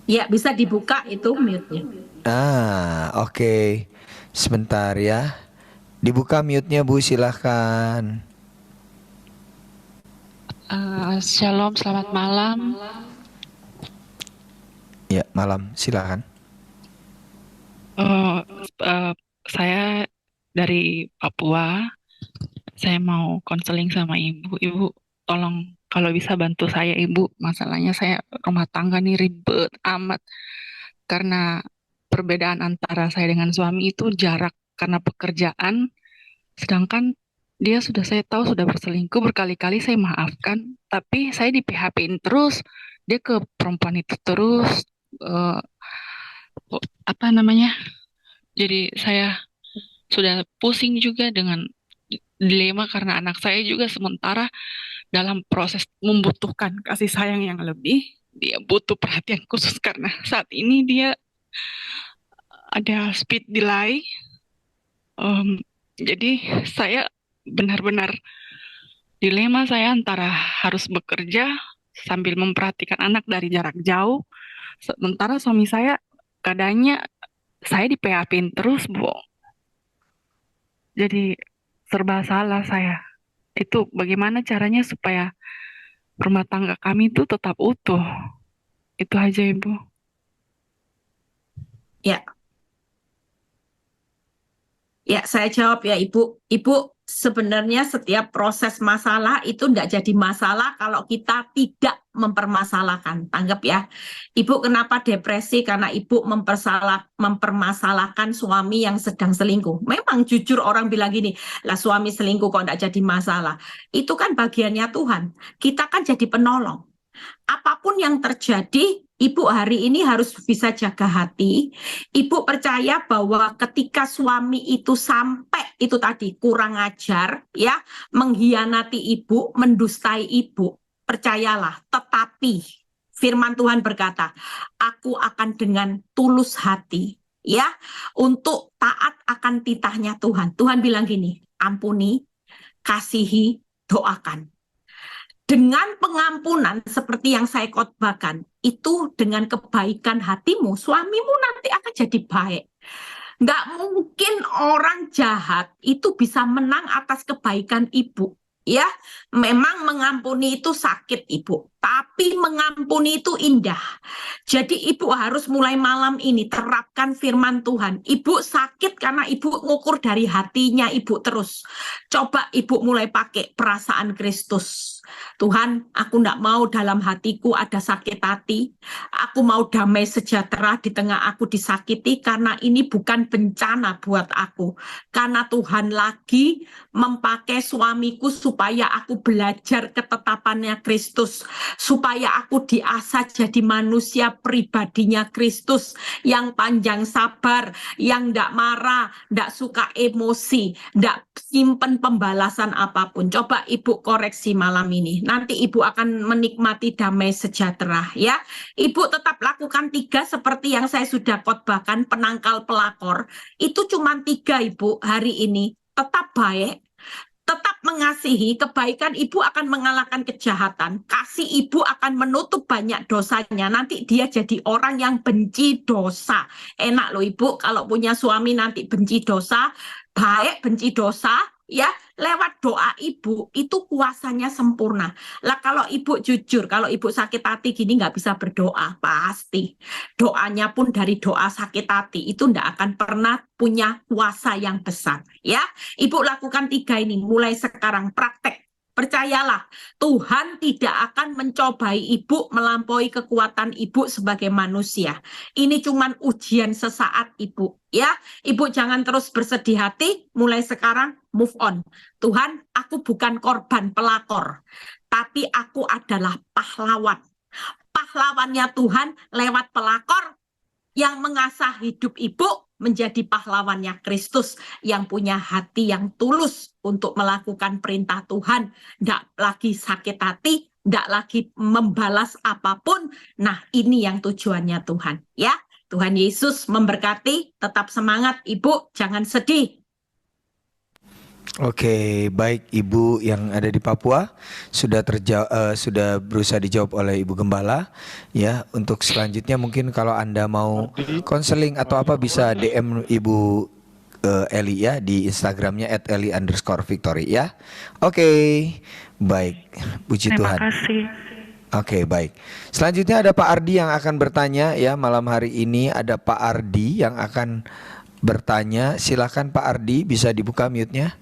Ya, bisa dibuka itu mute-nya. Oke. Sebentar ya. Dibuka mute-nya Bu, silahkan. Shalom, selamat malam. Ya, malam, silahkan. Saya dari Papua. Saya mau konseling sama Ibu. Ibu, tolong kalau bisa bantu saya, Ibu. Masalahnya saya rumah tangga nih ribet amat. Karena perbedaan antara saya dengan suami itu jarak karena pekerjaan. Sedangkan dia saya tahu sudah berselingkuh berkali-kali, saya maafkan. Tapi saya di PHP-in terus. Dia ke perempuan itu terus. Jadi saya sudah pusing juga dengan dilema karena anak saya juga sementara dalam proses membutuhkan kasih sayang yang lebih. Dia butuh perhatian khusus karena saat ini dia ada speed delay. Jadi saya benar-benar dilema, saya antara harus bekerja sambil memperhatikan anak dari jarak jauh. Sementara suami saya keadaannya saya di PHP-in terus, Bu. Jadi serba salah saya. Itu bagaimana caranya supaya rumah tangga kami itu tetap utuh. Itu aja, Ibu. Ya. Ya, saya jawab ya, Ibu. Ibu, sebenarnya setiap proses masalah itu tidak jadi masalah kalau kita tidak mempermasalahkan. Tanggap ya. Ibu kenapa depresi? Karena Ibu mempermasalahkan suami yang sedang selingkuh. Memang jujur orang bilang gini, lah suami selingkuh kok tidak jadi masalah. Itu kan bagiannya Tuhan. Kita kan jadi penolong. Apapun yang terjadi, Ibu hari ini harus bisa jaga hati. Ibu percaya bahwa ketika suami itu sampai itu tadi kurang ajar, ya, mengkhianati ibu, mendustai ibu, percayalah. Tetapi firman Tuhan berkata, aku akan dengan tulus hati, ya, untuk taat akan titahnya Tuhan. Tuhan bilang gini, ampuni, kasihi, doakan. Dengan pengampunan seperti yang saya khotbahkan, itu dengan kebaikan hatimu, suamimu nanti akan jadi baik. Nggak mungkin orang jahat itu bisa menang atas kebaikan ibu. Ya, memang mengampuni itu sakit, Ibu. Tapi mengampuni itu indah. Jadi ibu harus mulai malam ini terapkan firman Tuhan. Ibu sakit karena ibu ngukur dari hatinya ibu terus. Coba ibu mulai pakai perasaan Kristus. Tuhan, aku tidak mau dalam hatiku ada sakit hati. Aku mau damai sejahtera di tengah aku disakiti karena ini bukan bencana buat aku. Karena Tuhan lagi memakai suamiku supaya aku belajar ketetapannya Kristus. supaya aku diasah jadi manusia pribadinya Kristus yang panjang sabar, yang ndak marah, ndak suka emosi, ndak simpen pembalasan apapun. Coba Ibu koreksi malam ini. Nanti Ibu akan menikmati damai sejahtera ya. Ibu tetap lakukan 3 seperti yang saya sudah khotbahkan, penangkal pelakor. Itu cuma 3 Ibu hari ini. Tetap baik, tetap mengasihi, kebaikan ibu akan mengalahkan kejahatan. Kasih ibu akan menutup banyak dosanya. Nanti dia jadi orang yang benci dosa. Enak loh ibu, kalau punya suami nanti benci dosa, baik benci dosa, ya lewat doa ibu itu kuasanya sempurna. Lah kalau ibu jujur, kalau ibu sakit hati gini nggak bisa berdoa, pasti doanya pun dari doa sakit hati itu nggak akan pernah punya kuasa yang besar. Ya, Ibu lakukan 3 ini mulai sekarang praktek. Percayalah, Tuhan tidak akan mencobai ibu melampaui kekuatan ibu sebagai manusia. Ini cuma ujian sesaat ibu. Ya, ibu jangan terus bersedih hati. Mulai sekarang move on. Tuhan, aku bukan korban pelakor, tapi aku adalah pahlawan. Pahlawannya Tuhan lewat pelakor yang mengasah hidup ibu menjadi pahlawannya Kristus yang punya hati yang tulus untuk melakukan perintah Tuhan, tidak lagi sakit hati, tidak lagi membalas apapun. Nah, ini yang tujuannya Tuhan. Ya, Tuhan Yesus memberkati. Tetap semangat, Ibu. Jangan sedih. Oke, baik Ibu yang ada di Papua sudah sudah berusaha dijawab oleh Ibu Gembala. Ya, untuk selanjutnya mungkin kalau Anda mau konseling atau apa bisa DM Ibu Eli ya di Instagramnya @eli_victory ya. Oke, baik, puji Terima Tuhan. kasih. Oke, baik. Selanjutnya ada Pak Ardi yang akan bertanya ya malam hari ini. Ada Pak Ardi yang akan bertanya. Silakan Pak Ardi, bisa dibuka mute-nya.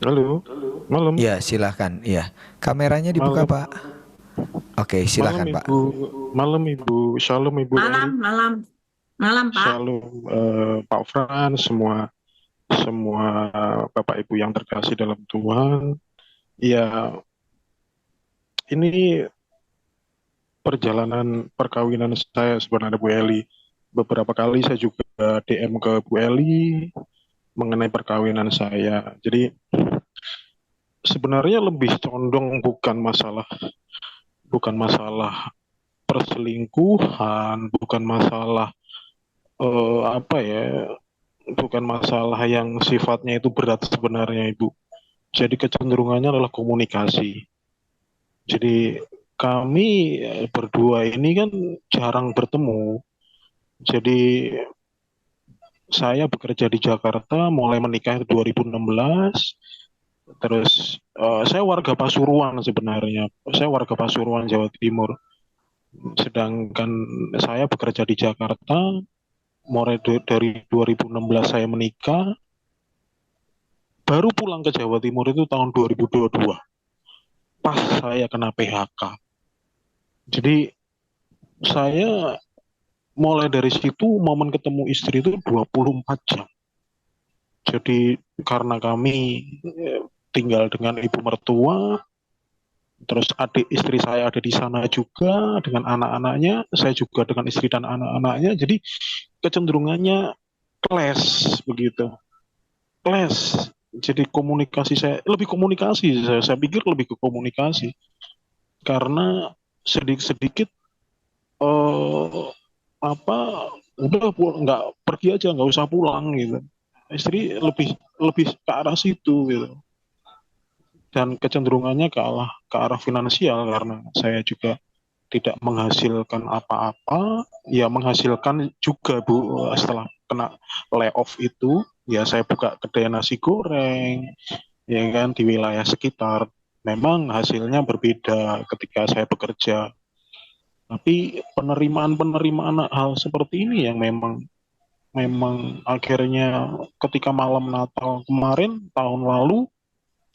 Halo, malam. Ya, silakan. Ya, kameranya dibuka, Malam. Pak. Oke, silakan, Malam, Pak. Ibu. Malam, Ibu. Shalom, Ibu. Malam, Pak. Shalom, Pak Fran, semua Bapak Ibu yang terkasih dalam Tuhan. Ya, ini perjalanan perkawinan saya sebenarnya Bu Eli. Beberapa kali saya juga DM ke Bu Eli mengenai perkawinan saya. Jadi sebenarnya lebih condong bukan masalah perselingkuhan, bukan masalah bukan masalah yang sifatnya itu berat sebenarnya Ibu. Jadi kecenderungannya adalah komunikasi. Jadi kami berdua ini kan jarang bertemu. Jadi saya bekerja di Jakarta, mulai menikah 2016. Terus saya warga Pasuruan sebenarnya. Saya warga Pasuruan, Jawa Timur. Sedangkan saya bekerja di Jakarta, mulai dari 2016 saya menikah. Baru pulang ke Jawa Timur itu tahun 2022. Pas saya kena PHK. Jadi saya mulai dari situ momen ketemu istri itu 24 jam. Jadi karena kami tinggal dengan ibu mertua, terus adik istri saya ada di sana juga dengan anak-anaknya, saya juga dengan istri dan anak-anaknya, jadi kecenderungannya clash begitu. Clash. Jadi komunikasi saya lebih komunikasi, saya pikir lebih ke komunikasi. Karena sedikit-sedikit udah nggak pergi aja, nggak usah pulang gitu. Istri lebih ke arah situ gitu. Dan kecenderungannya ke arah finansial karena saya juga tidak menghasilkan apa-apa, ya menghasilkan juga Bu setelah kena layoff itu, ya saya buka kedai nasi goreng, ya kan di wilayah sekitar. Memang hasilnya berbeda ketika saya bekerja. Tapi penerimaan hal seperti ini yang memang akhirnya ketika malam Natal kemarin tahun lalu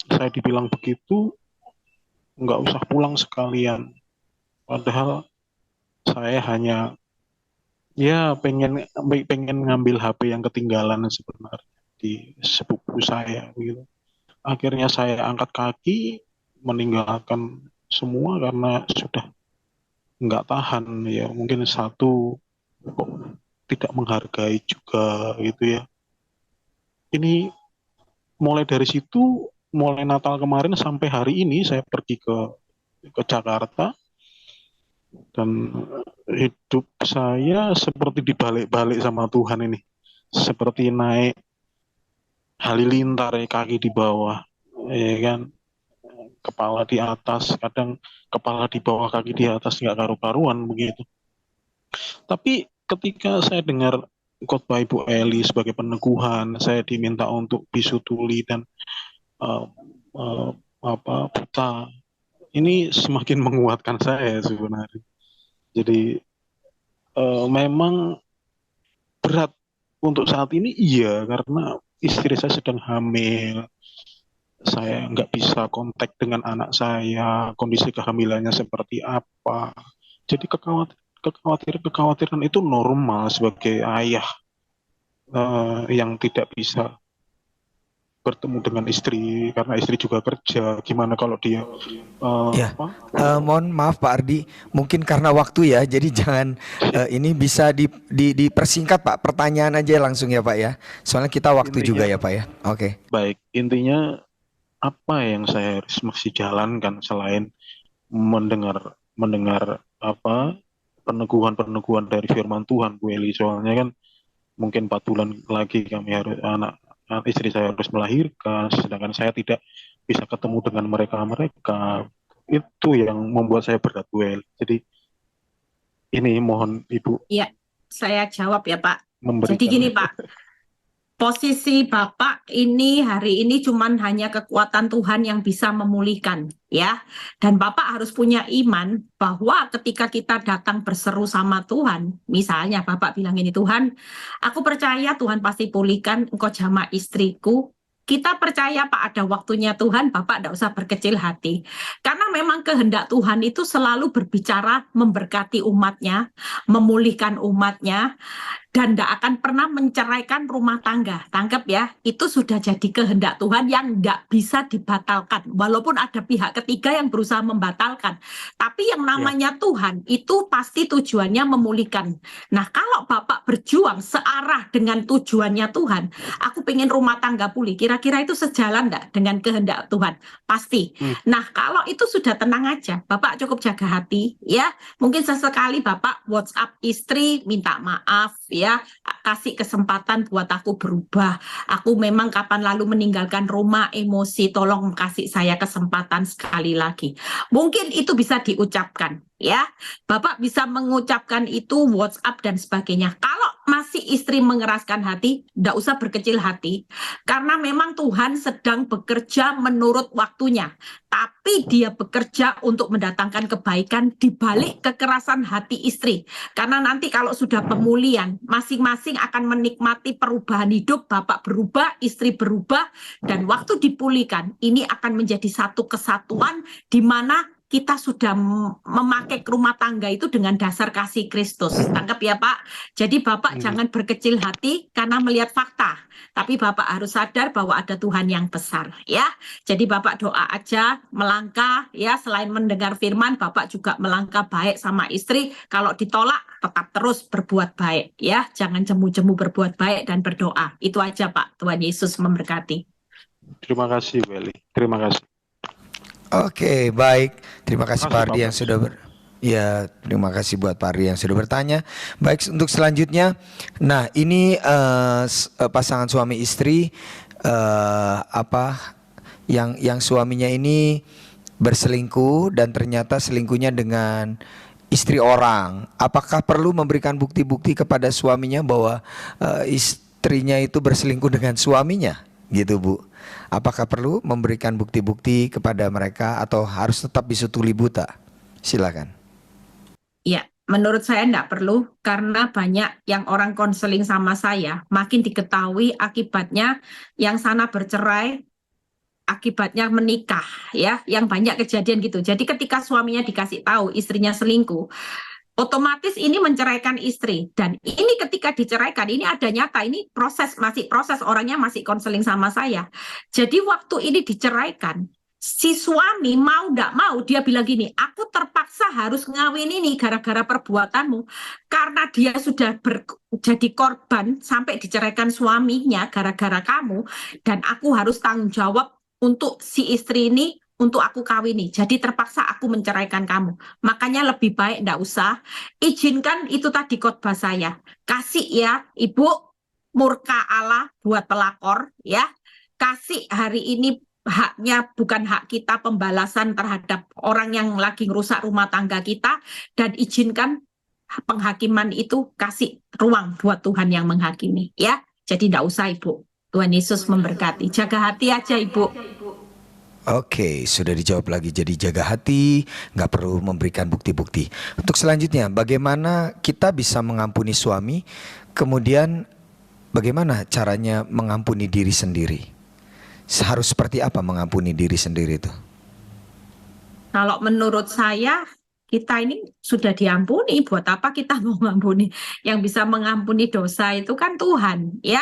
saya dibilang begitu, nggak usah pulang sekalian. Padahal saya hanya pengen ngambil HP yang ketinggalan sebenarnya di sepupu saya gitu. Akhirnya saya angkat kaki, meninggalkan semua karena sudah nggak tahan ya. Mungkin satu kok tidak menghargai juga gitu ya. Ini mulai dari situ, mulai Natal kemarin sampai hari ini saya pergi ke Jakarta dan hidup saya seperti dibalik-balik sama Tuhan ini. Seperti naik halilintar ya, kaki di bawah, ya kan, kepala di atas, kadang kepala di bawah, kaki di atas, nggak karu-karuan begitu. Tapi ketika saya dengar khotbah Ibu Eli sebagai peneguhan, saya diminta untuk bisu tuli dan uh, uh, buta, ini semakin menguatkan saya sebenarnya. Jadi memang berat untuk saat ini, iya, karena istri saya sedang hamil, saya nggak bisa kontak dengan anak saya, kondisi kehamilannya seperti apa. Jadi kekhawatiran itu normal sebagai ayah yang tidak bisa bertemu dengan istri karena istri juga kerja. Gimana kalau dia Ya, mohon maaf Pak Ardi, mungkin karena waktu ya, jadi jangan ini bisa dipersingkat Pak, pertanyaan aja langsung ya Pak ya. Soalnya kita waktu juga ya Pak ya. Oke. Baik, intinya apa yang saya harus masih jalankan selain mendengar peneguhan dari firman Tuhan, Bu Eli. Soalnya kan mungkin 4 bulan lagi kami harus istri saya harus melahirkan, sedangkan saya tidak bisa ketemu dengan mereka. Itu yang membuat saya berat, Bu Eli. Jadi ini mohon Ibu. Iya, saya jawab ya Pak. Memberikan. Jadi gini Pak, posisi Bapak ini hari ini cuman hanya kekuatan Tuhan yang bisa memulihkan ya. Dan Bapak harus punya iman bahwa ketika kita datang berseru sama Tuhan, misalnya Bapak bilang ini, Tuhan, aku percaya Tuhan pasti pulihkan engkau jamah istriku. Kita percaya Pak ada waktunya Tuhan, Bapak tidak usah berkecil hati. Karena memang kehendak Tuhan itu selalu berbicara memberkati umatnya, memulihkan umatnya, dan tidak akan pernah menceraikan rumah tangga. Tangkap ya, itu sudah jadi kehendak Tuhan yang tidak bisa dibatalkan. Walaupun ada pihak ketiga yang berusaha membatalkan. Tapi yang namanya Tuhan itu pasti tujuannya memulihkan. Nah kalau Bapak berjuang searah dengan tujuannya Tuhan, aku pengen rumah tangga pulih, kira-kira itu sejalan enggak dengan kehendak Tuhan? Pasti. Nah kalau itu sudah tenang aja, Bapak cukup jaga hati ya. Mungkin sesekali Bapak WhatsApp istri minta maaf ya, kasih kesempatan buat aku berubah. Aku memang kapan lalu meninggalkan rumah, emosi, tolong kasih saya kesempatan sekali lagi. Mungkin itu bisa diucapkan ya. Bapak bisa mengucapkan itu WhatsApp dan sebagainya. Kalau masih istri mengeraskan hati, tidak usah berkecil hati. Karena memang Tuhan sedang bekerja menurut waktunya. Tapi dia bekerja untuk mendatangkan kebaikan di balik kekerasan hati istri. Karena nanti kalau sudah pemulihan, masing-masing akan menikmati perubahan hidup, Bapak berubah, istri berubah, dan waktu dipulihkan, ini akan menjadi satu kesatuan di mana kita sudah memakai rumah tangga itu dengan dasar kasih Kristus. Tangkap ya Pak. Jadi Bapak jangan berkecil hati karena melihat fakta. Tapi Bapak harus sadar bahwa ada Tuhan yang besar ya. Jadi Bapak doa aja, melangkah ya. Selain mendengar firman, Bapak juga melangkah baik sama istri. Kalau ditolak, tetap terus berbuat baik ya. Jangan jemu-jemu berbuat baik dan berdoa. Itu aja Pak. Tuhan Yesus memberkati. Terima kasih, Weli. Terima kasih. Oke, baik. Terima kasih Pak Ardi yang sudah terima kasih buat Pak Ardi yang sudah bertanya. Baik, untuk selanjutnya, nah ini pasangan suami istri yang suaminya ini berselingkuh dan ternyata selingkuhnya dengan istri orang. Apakah perlu memberikan bukti-bukti kepada suaminya bahwa istrinya itu berselingkuh dengan suaminya, gitu Bu? Apakah perlu memberikan bukti-bukti kepada mereka atau harus tetap bisu tuli buta? Silakan. Ya, menurut saya enggak perlu karena banyak yang orang konseling sama saya, makin diketahui akibatnya yang sana bercerai, akibatnya menikah ya, yang banyak kejadian gitu. Jadi ketika suaminya dikasih tahu istrinya selingkuh, otomatis ini menceraikan istri. Dan ini ketika diceraikan, ini ada nyata, ini masih proses, orangnya masih konseling sama saya. Jadi waktu ini diceraikan, si suami mau nggak mau dia bilang gini, aku terpaksa harus ngawin ini gara-gara perbuatanmu, karena dia sudah jadi korban sampai diceraikan suaminya gara-gara kamu, dan aku harus tanggung jawab untuk si istri ini, untuk aku kawini. Jadi terpaksa aku menceraikan kamu. Makanya lebih baik nggak usah. Izinkan itu tadi khotbah saya. Kasih ya, Ibu, murka Allah buat pelakor ya. Kasih hari ini haknya, bukan hak kita pembalasan terhadap orang yang lagi merusak rumah tangga kita, dan izinkan penghakiman itu kasih ruang buat Tuhan yang menghakimi ya. Jadi tidak usah Ibu. Tuhan Yesus memberkati. Jaga hati aja Ibu. Oke, sudah dijawab lagi. Jadi jaga hati, nggak perlu memberikan bukti-bukti. Untuk selanjutnya, bagaimana kita bisa mengampuni suami? Kemudian bagaimana caranya mengampuni diri sendiri? Harus seperti apa mengampuni diri sendiri itu? Kalau menurut saya, kita ini sudah diampuni. Buat apa kita mau mengampuni? Yang bisa mengampuni dosa itu kan Tuhan, ya.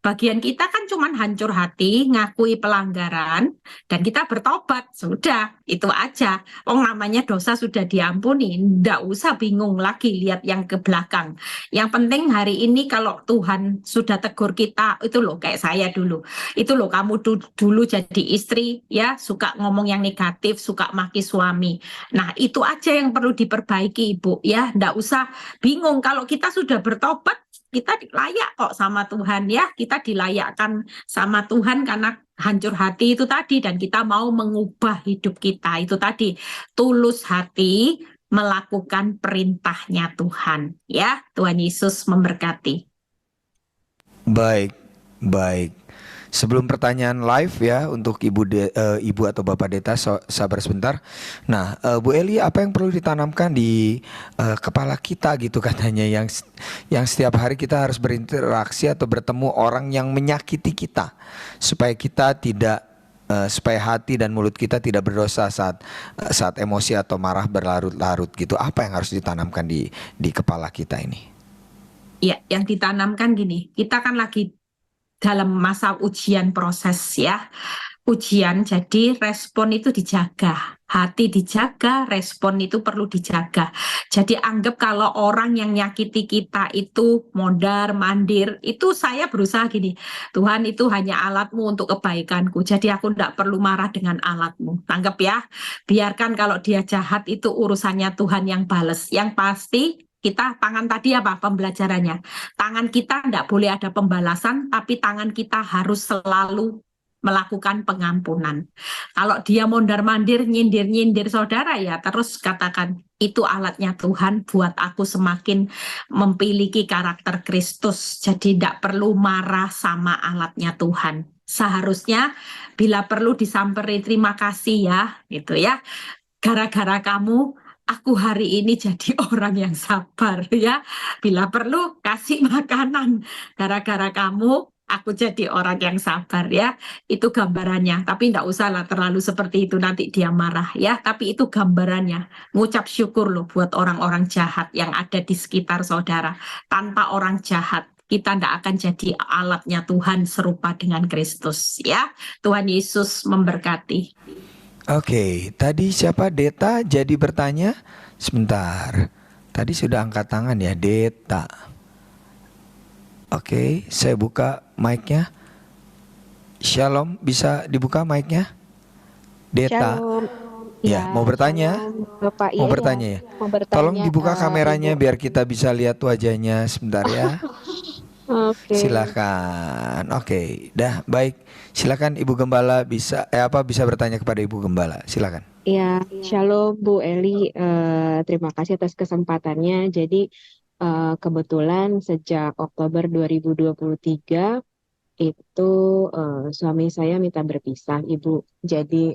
Bagian kita kan cuman hancur hati, ngakui pelanggaran, dan kita bertobat. Sudah, itu aja. Oh, namanya dosa sudah diampuni. Nggak usah bingung lagi lihat yang ke belakang. Yang penting hari ini kalau Tuhan sudah tegur kita, itu loh kayak saya dulu. Itu loh kamu dulu jadi istri, ya, suka ngomong yang negatif, suka maki suami. Nah, itu aja yang perlu diperbaiki, Ibu, ya. Nggak usah bingung. Kalau kita sudah bertobat, kita layak kok sama Tuhan, ya. Kita dilayakkan sama Tuhan karena hancur hati itu tadi, dan kita mau mengubah hidup kita. Itu tadi, tulus hati melakukan perintahnya Tuhan, ya. Tuhan Yesus memberkati. Baik, baik. Sebelum pertanyaan live ya untuk Ibu atau Bapak Deta, sabar sebentar. Nah, Bu Eli, apa yang perlu ditanamkan di kepala kita gitu katanya, yang setiap hari kita harus berinteraksi atau bertemu orang yang menyakiti kita, supaya kita tidak supaya hati dan mulut kita tidak berdosa saat emosi atau marah berlarut-larut gitu. Apa yang harus ditanamkan di kepala kita ini? Ya, yang ditanamkan gini, kita kan lagi dalam masa ujian proses ya. Ujian, jadi respon itu dijaga. Hati dijaga, respon itu perlu dijaga. Jadi anggap kalau orang yang nyakiti kita itu mondar mandir, itu saya berusaha gini, Tuhan itu hanya alatmu untuk kebaikanku. Jadi aku tidak perlu marah dengan alatmu. Anggap ya, biarkan kalau dia jahat itu urusannya Tuhan yang bales. Yang pasti kita tangan tadi apa pembelajarannya? Tangan kita tidak boleh ada pembalasan, tapi tangan kita harus selalu melakukan pengampunan. Kalau dia mondar-mandir, nyindir-nyindir saudara, ya terus katakan, itu alatnya Tuhan buat aku semakin memiliki karakter Kristus. Jadi tidak perlu marah sama alatnya Tuhan. Seharusnya bila perlu disamperi terima kasih ya, gitu ya. Gara-gara kamu, aku hari ini jadi orang yang sabar ya. Bila perlu kasih makanan. Gara-gara kamu, aku jadi orang yang sabar ya. Itu gambarannya. Tapi tidak usahlah terlalu seperti itu, nanti dia marah ya. Tapi itu gambarannya. Ngucap syukur loh buat orang-orang jahat yang ada di sekitar saudara. Tanpa orang jahat, kita tidak akan jadi alatnya Tuhan serupa dengan Kristus ya. Tuhan Yesus memberkati. Oke, tadi siapa Deta jadi bertanya? Sebentar, tadi sudah angkat tangan ya Deta. Oke, saya buka mic-nya. Shalom, bisa dibuka mic-nya? Deta. Shalom. Ya, mau bertanya? Shalom, Bapak. Mau Iya, bertanya ya? mau bertanya. Tolong dibuka kameranya Ibu. biar kita bisa lihat wajahnya sebentar ya. Oke. Silakan. Oke, dah baik. Silakan Ibu Gembala bisa bisa bertanya kepada Ibu Gembala. Silakan. Ya, Shalom Bu Eli. Terima kasih atas kesempatannya. Jadi kebetulan sejak Oktober 2023 itu suami saya minta berpisah, Ibu. Jadi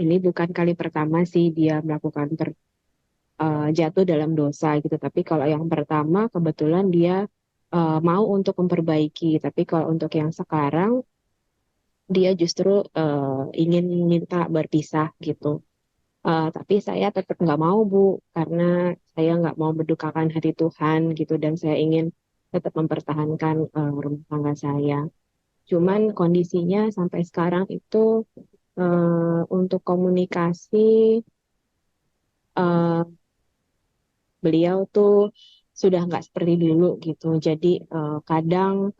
ini bukan kali pertama sih dia melakukan jatuh dalam dosa gitu. Tapi kalau yang pertama kebetulan dia mau untuk memperbaiki. Tapi kalau untuk yang sekarang dia justru ingin minta berpisah gitu. Tapi saya tetap nggak mau Bu, karena saya nggak mau mendukakan hati Tuhan gitu, dan saya ingin tetap mempertahankan rumah tangga saya. Cuman kondisinya sampai sekarang itu untuk komunikasi eh, beliau tuh sudah nggak seperti dulu gitu. Jadi kadang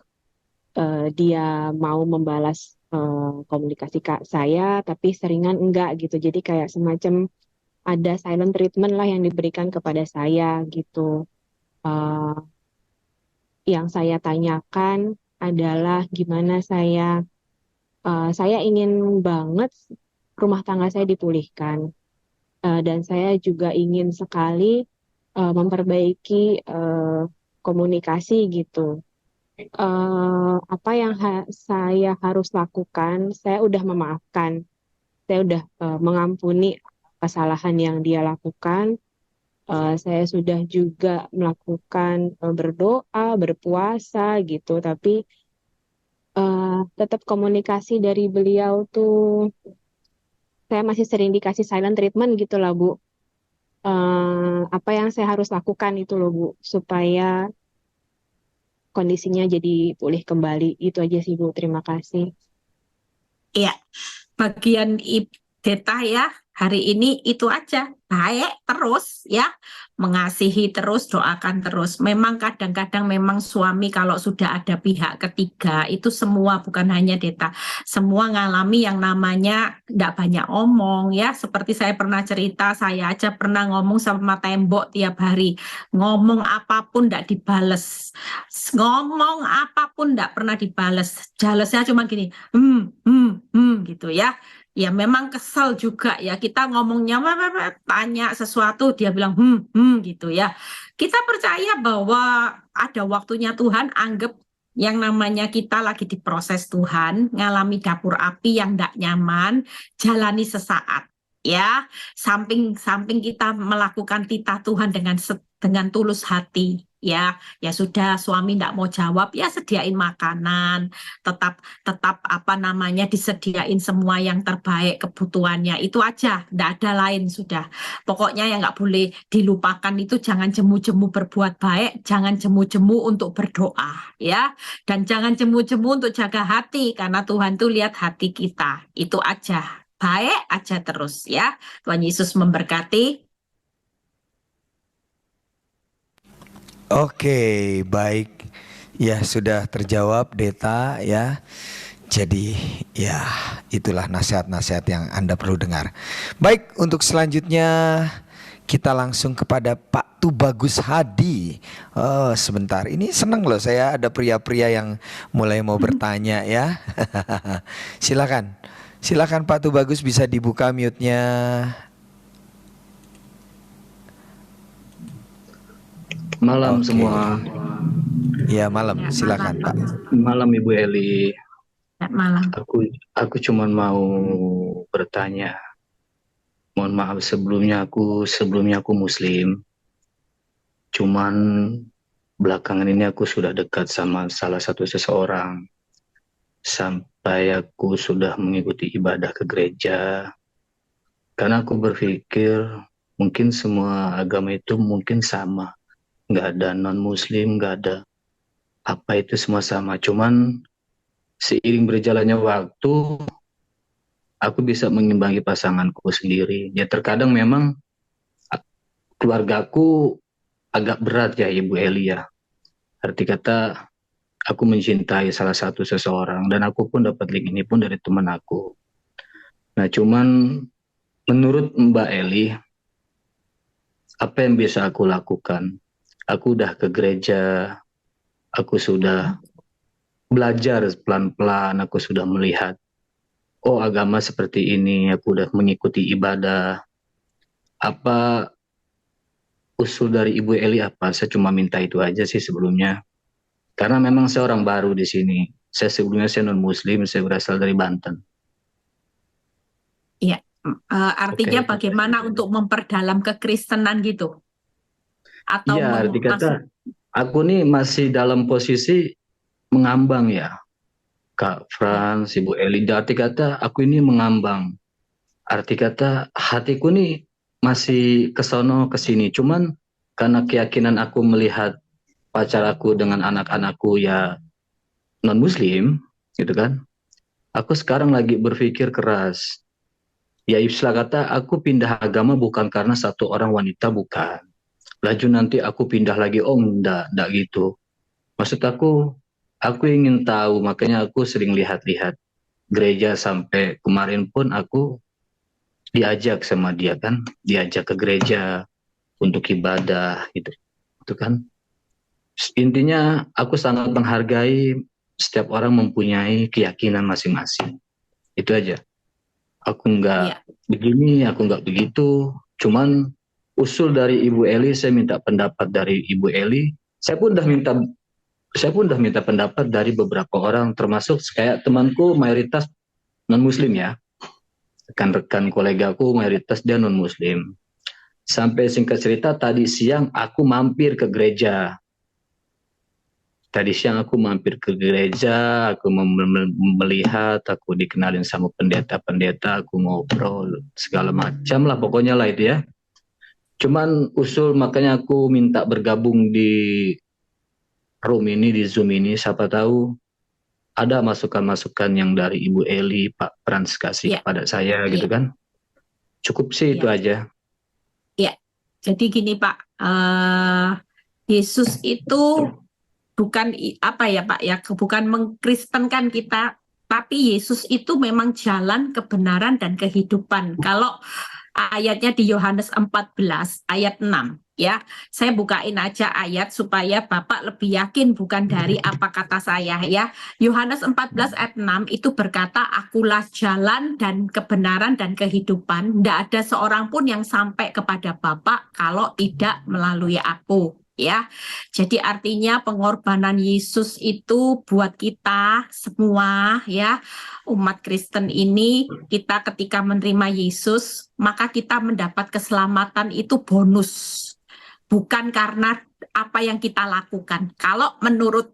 dia mau membalas komunikasi saya, tapi seringan enggak gitu. Jadi kayak semacam ada silent treatment lah yang diberikan kepada saya gitu. Eh, yang saya tanyakan adalah gimana saya ingin banget rumah tangga saya dipulihkan. Dan saya juga ingin sekali memperbaiki komunikasi gitu. Apa yang saya harus lakukan? Saya udah memaafkan, saya udah mengampuni kesalahan yang dia lakukan. Saya sudah juga melakukan berdoa, berpuasa gitu, tapi tetap komunikasi dari beliau tuh saya masih sering dikasih silent treatment gitu lah Bu. Apa yang saya harus lakukan itu loh Bu, supaya kondisinya jadi pulih kembali. Itu aja sih Bu, terima kasih. Iya, bagian Deta ya, hari ini itu aja. Baik terus ya, mengasihi terus, doakan terus. Memang kadang-kadang memang suami kalau sudah ada pihak ketiga, itu semua bukan hanya Deta, semua ngalami yang namanya tidak banyak omong ya. Seperti saya pernah cerita, saya aja pernah ngomong sama tembok tiap hari. Ngomong apapun tidak dibales. Ngomong apapun tidak pernnya dibales. Jalesnya cuma gini, gitu ya. Ya memang kesel juga ya, kita ngomongnya tanya sesuatu dia bilang gitu ya. Kita percaya bahwa ada waktunya Tuhan, anggap yang namanya kita lagi diproses Tuhan, ngalami dapur api yang tidak nyaman, jalani sesaat ya. Samping kita melakukan titah Tuhan dengan tulus hati ya. Ya sudah, suami tidak mau jawab ya, sediain makanan, tetap tetap apa namanya, disediain semua yang terbaik kebutuhannya, itu aja, tidak ada lain sudah. Pokoknya yang nggak boleh dilupakan itu jangan jemu-jemu berbuat baik, jangan jemu-jemu untuk berdoa ya, dan jangan jemu-jemu untuk jaga hati, karena Tuhan tuh lihat hati kita. Itu aja, baik aja terus ya. Tuhan Yesus memberkati. Oke, baik. Ya, sudah terjawab Deta ya. Jadi ya itulah nasihat-nasihat yang Anda perlu dengar. Baik, untuk selanjutnya kita langsung kepada Pak Tubagus Hadi. Oh, sebentar. Ini senang loh, saya ada pria-pria yang mulai mau bertanya ya. Silakan. Silakan Pak Tubagus, bisa dibuka mute-nya. Malam Oke. semua. Ya, malam. Ya, Silakan Pak. Malam Ibu Eli. Malam. Aku cuma mau bertanya. Mohon maaf sebelumnya aku Muslim. Cuman belakangan ini aku sudah dekat sama salah satu seseorang. Sampai aku sudah mengikuti ibadah ke gereja. Karena aku berpikir mungkin semua agama itu mungkin sama. Nggak ada non-Muslim, nggak ada apa, itu semua sama. Cuman seiring berjalannya waktu, aku bisa mengimbangi pasanganku sendiri. Ya terkadang memang keluargaku agak berat ya Ibu Eli ya. Arti kata aku mencintai salah satu seseorang, dan aku pun dapat link ini pun dari teman aku. Nah cuman menurut Mbak Eli, apa yang bisa aku lakukan? Aku udah ke gereja, aku sudah belajar pelan-pelan, aku sudah melihat, oh agama seperti ini, aku udah mengikuti ibadah. Apa usul dari Ibu Eli apa? Saya cuma minta itu aja sih sebelumnya. Karena memang saya orang baru di sini. Sebelumnya saya non-Muslim, saya berasal dari Banten. Iya, artinya Oke. bagaimana untuk memperdalam kekristenan gitu? Atau Iya, arti kata aku nih masih dalam posisi mengambang ya. Kak Frans, Ibu Eli, arti kata aku ini mengambang. Arti kata hatiku nih masih kesono kesini. Cuman karena keyakinan aku melihat pacar aku dengan anak-anakku ya non-Muslim, gitu kan. aku sekarang lagi berpikir keras. Ya istilah kata, aku pindah agama bukan karena satu orang wanita, bukan. Laju nanti aku pindah lagi, oh enggak gitu. Maksud aku ingin tahu, makanya aku sering lihat-lihat gereja, sampai kemarin pun aku diajak sama dia kan, diajak ke gereja untuk ibadah gitu. Itu kan. Intinya aku sangat menghargai setiap orang mempunyai keyakinan masing-masing. Itu aja. Aku nggak Ya, begini, aku nggak begitu. Cuman usul dari Ibu Eli, saya minta pendapat dari Ibu Eli. Saya pun udah ya, minta pendapat dari beberapa orang, termasuk kayak temanku mayoritas non-muslim ya. Rekan-rekan kolegaku mayoritas dia non-muslim. Sampai singkat cerita, tadi siang aku mampir ke gereja. Aku melihat, aku dikenalin sama pendeta-pendeta, aku ngobrol, segala macam lah pokoknya lah itu ya. Cuman usul, makanya aku minta bergabung di room ini, di Zoom ini, siapa tahu ada masukan-masukan yang dari Ibu Eli, Pak Frans kasih ya, kepada saya gitu ya, kan. Cukup sih itu ya, aja. ya. Jadi gini Pak, Yesus itu bukan apa ya Pak ya, bukan mengkristenkan kita, tapi Yesus itu memang jalan kebenaran dan kehidupan. Kalau ayatnya di Yohanes 14 ayat 6 ya. Saya bukain aja ayat supaya Bapak lebih yakin bukan dari apa kata saya ya. Yohanes 14 ayat 6 itu berkata, akulah jalan dan kebenaran dan kehidupan. Tidak ada seorang pun yang sampai kepada Bapak kalau tidak melalui aku. Ya, jadi artinya pengorbanan Yesus itu buat kita semua ya, umat Kristen ini, kita ketika menerima Yesus, maka kita mendapat keselamatan itu bonus. Bukan karena apa yang kita lakukan. Kalau menurut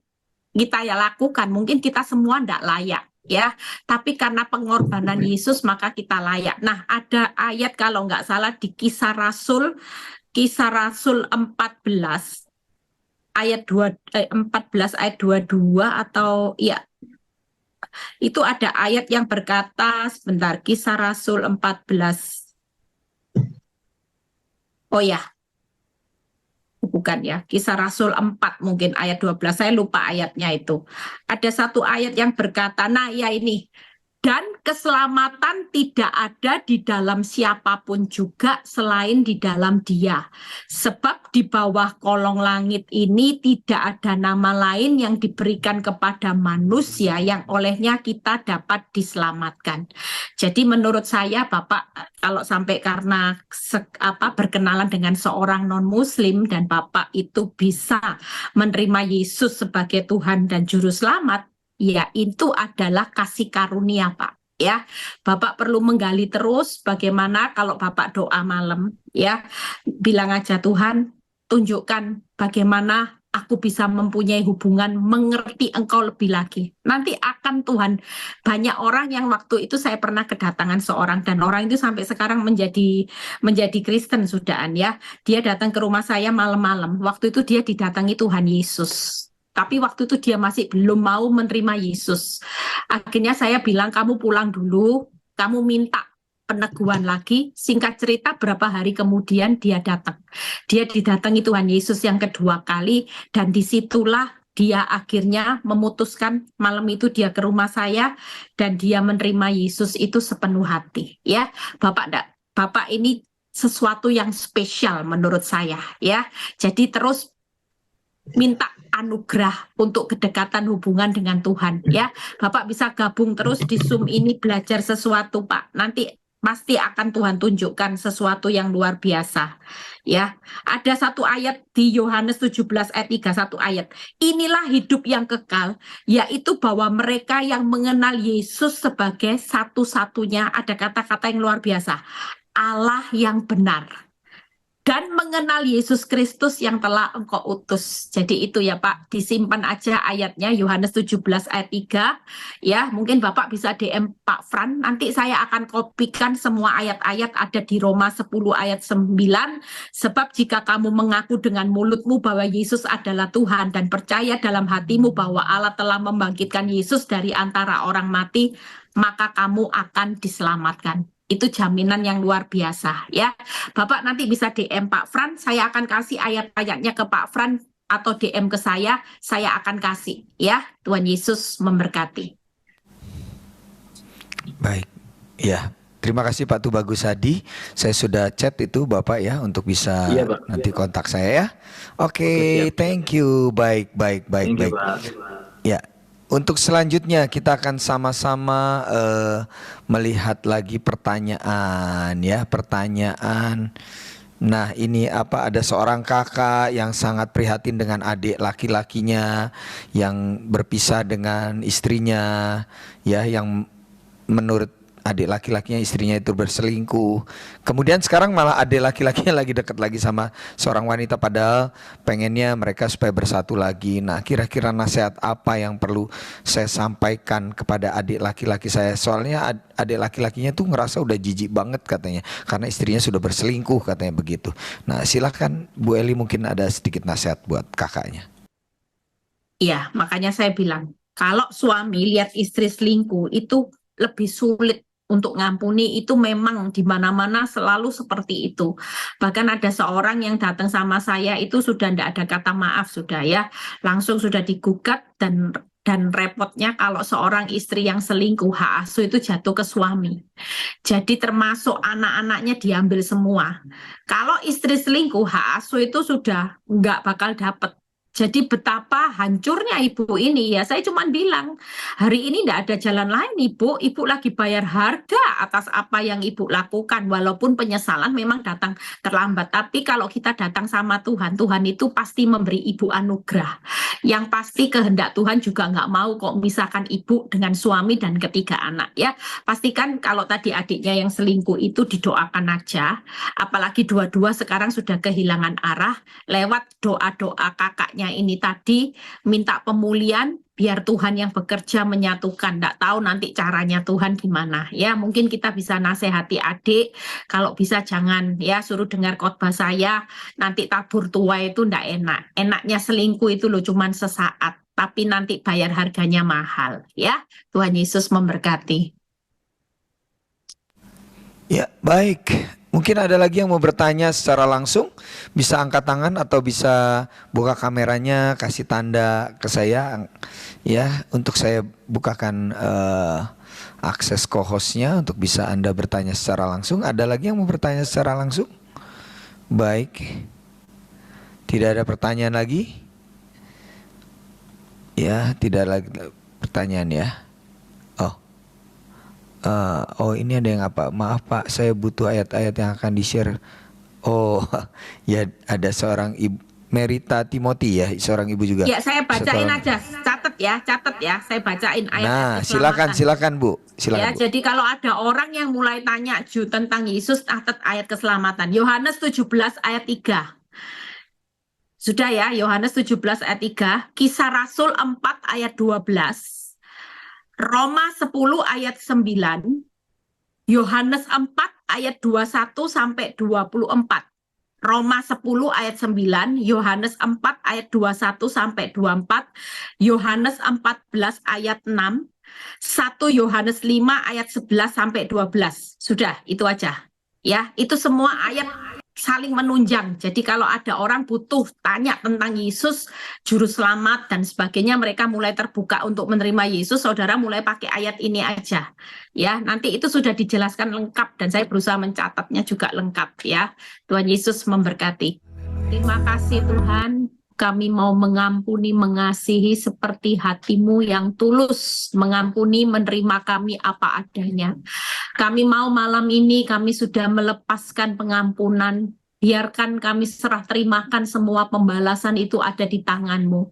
kita ya lakukan, mungkin kita semua tidak layak. Ya, tapi karena pengorbanan Yesus maka kita layak. Nah, ada ayat kalau nggak salah di Kisah Rasul 14 ayat 14 ayat 22 atau ya itu ada ayat yang berkata, sebentar, Kisah Rasul 14. Oh ya, bukan ya, Kisah Rasul 4 mungkin ayat 12, saya lupa ayatnya itu. Ada satu ayat yang berkata, nah ya ini, dan keselamatan tidak ada di dalam siapapun juga selain di dalam Dia. Sebab di bawah kolong langit ini tidak ada nama lain yang diberikan kepada manusia yang olehnya kita dapat diselamatkan. Jadi menurut saya Bapak, kalau sampai karena berkenalan dengan seorang non-muslim dan Bapak itu bisa menerima Yesus sebagai Tuhan dan Juru Selamat, ya itu adalah kasih karunia Pak. Ya, Bapak perlu menggali terus bagaimana kalau Bapak doa malam, ya, bilang aja Tuhan, tunjukkan bagaimana aku bisa mempunyai hubungan, mengerti Engkau lebih lagi. Nanti akan Tuhan, banyak orang yang waktu itu saya pernah kedatangan seorang dan orang itu sampai sekarang menjadi Kristen sudahn ya. Dia datang ke rumah saya malam-malam. Waktu itu dia didatangi Tuhan Yesus. Tapi waktu itu dia masih belum mau menerima Yesus. Akhirnya saya bilang, kamu pulang dulu, kamu minta peneguhan lagi. Singkat cerita, berapa hari kemudian dia datang. Dia didatangi Tuhan Yesus yang kedua kali, dan disitulah dia akhirnya memutuskan malam itu dia ke rumah saya, dan dia menerima Yesus itu sepenuh hati. Ya, Bapak ini sesuatu yang spesial menurut saya. Ya, jadi terus minta anugerah untuk kedekatan hubungan dengan Tuhan ya. Bapak bisa gabung terus di Zoom ini, belajar sesuatu Pak. Nanti pasti akan Tuhan tunjukkan sesuatu yang luar biasa ya. Ada satu ayat di Yohanes 17 ayat 3, satu ayat. Inilah hidup yang kekal, yaitu bahwa mereka yang mengenal Yesus sebagai satu-satunya, ada kata-kata yang luar biasa, Allah yang benar, dan mengenal Yesus Kristus yang telah Engkau utus. Jadi itu ya Pak, disimpan aja ayatnya Yohanes 17 ayat 3. Ya, mungkin Bapak bisa DM Pak Fran, nanti saya akan kopikan semua ayat-ayat ada di Roma 10 ayat 9. Sebab jika kamu mengaku dengan mulutmu bahwa Yesus adalah Tuhan dan percaya dalam hatimu bahwa Allah telah membangkitkan Yesus dari antara orang mati, maka kamu akan diselamatkan. Itu jaminan yang luar biasa ya. Bapak nanti bisa DM Pak Fran, saya akan kasih ayat-ayatnya ke Pak Fran atau DM ke saya akan kasih ya. Tuhan Yesus memberkati. Baik, ya. Terima kasih Pak Tubagus Hadi. Saya sudah chat itu Bapak ya untuk bisa Iya, Pak. nanti kontak saya ya. Oke, Oke, siap. thank you. Baik. Thank you, Pak. Ya, untuk selanjutnya kita akan sama-sama melihat lagi pertanyaan ya, pertanyaan. Nah, ini apa? Ada seorang kakak yang sangat prihatin dengan adik laki-lakinya yang berpisah dengan istrinya, ya, yang menurut adik laki-lakinya istrinya itu berselingkuh. Kemudian sekarang malah adik laki-lakinya lagi dekat lagi sama seorang wanita padahal pengennya mereka supaya bersatu lagi. Nah, kira-kira nasihat apa yang perlu saya sampaikan kepada adik laki-laki saya? Soalnya adik laki-lakinya tuh ngerasa udah jijik banget katanya karena istrinya sudah berselingkuh katanya begitu. Nah, silakan Bu Eli mungkin ada sedikit nasihat buat kakaknya. Iya, makanya saya bilang, kalau suami lihat istri selingkuh itu lebih sulit untuk ngampuni, itu memang di mana-mana selalu seperti itu. Bahkan ada seorang yang datang sama saya itu sudah tidak ada kata maaf sudah ya, langsung sudah digugat dan repotnya kalau seorang istri yang selingkuh hak asuh itu jatuh ke suami. Jadi termasuk anak-anaknya diambil semua. Kalau istri selingkuh hak asuh itu sudah nggak bakal dapat. Jadi betapa hancurnya ibu ini ya, saya cuma bilang hari ini tidak ada jalan lain ibu lagi bayar harga atas apa yang ibu lakukan walaupun penyesalan memang datang terlambat, tapi kalau kita datang sama Tuhan, Tuhan itu pasti memberi ibu anugerah. Yang pasti kehendak Tuhan juga nggak mau kok misalkan ibu dengan suami dan ketiga anak ya. Pastikan kalau tadi adiknya yang selingkuh itu didoakan aja, apalagi dua-dua sekarang sudah kehilangan arah, lewat doa-doa kakaknya ini tadi minta pemulihan biar Tuhan yang bekerja menyatukan. Nggak tahu nanti caranya Tuhan gimana ya, mungkin kita bisa nasihati adik kalau bisa jangan ya suruh dengar khotbah saya, nanti tabur tua itu nggak enak. Enaknya selingkuh itu loh cuman sesaat, tapi nanti bayar harganya mahal ya. Tuhan Yesus memberkati. Ya, baik. Mungkin ada lagi yang mau bertanya secara langsung, bisa angkat tangan atau bisa buka kameranya, kasih tanda ke saya, ya, untuk saya bukakan akses co-hostnya untuk bisa Anda bertanya secara langsung. Ada lagi yang mau bertanya secara langsung? Baik, tidak ada pertanyaan lagi? Ya, tidak lagi pertanyaan ya. Oh ini ada yang apa? Maaf Pak, saya butuh ayat-ayat yang akan di-share. Oh ya, ada seorang ibu Merita Timothy ya, seorang ibu juga. Ya saya bacain aja, catat ya, saya bacain ayat. Nah silakan Bu, silakan ya, Bu. Jadi kalau ada orang yang mulai tanya tentang Yesus, catat ayat keselamatan. Yohanes 17 ayat 3. Sudah ya, Yohanes 17 ayat 3, Kisah Rasul 4 ayat 12. Roma 10 ayat 9, Yohanes 4 ayat 21 sampai 24. Roma 10 ayat 9, Yohanes 4 ayat 21 sampai 24, Yohanes 14 ayat 6, 1 Yohanes 5 ayat 11 sampai 12. Sudah, itu aja. Ya, itu semua ayat saling menunjang. Jadi kalau ada orang butuh tanya tentang Yesus, juru selamat dan sebagainya, mereka mulai terbuka untuk menerima Yesus, saudara mulai pakai ayat ini aja. Ya, nanti itu sudah dijelaskan lengkap dan saya berusaha mencatatnya juga lengkap ya. Tuhan Yesus memberkati. Terima kasih Tuhan. Kami mau mengampuni, mengasihi seperti hatimu yang tulus, mengampuni, menerima kami apa adanya. Kami mau malam ini, kami sudah melepaskan pengampunan. Biarkan kami serah terimakan semua pembalasan itu ada di tangan-Mu.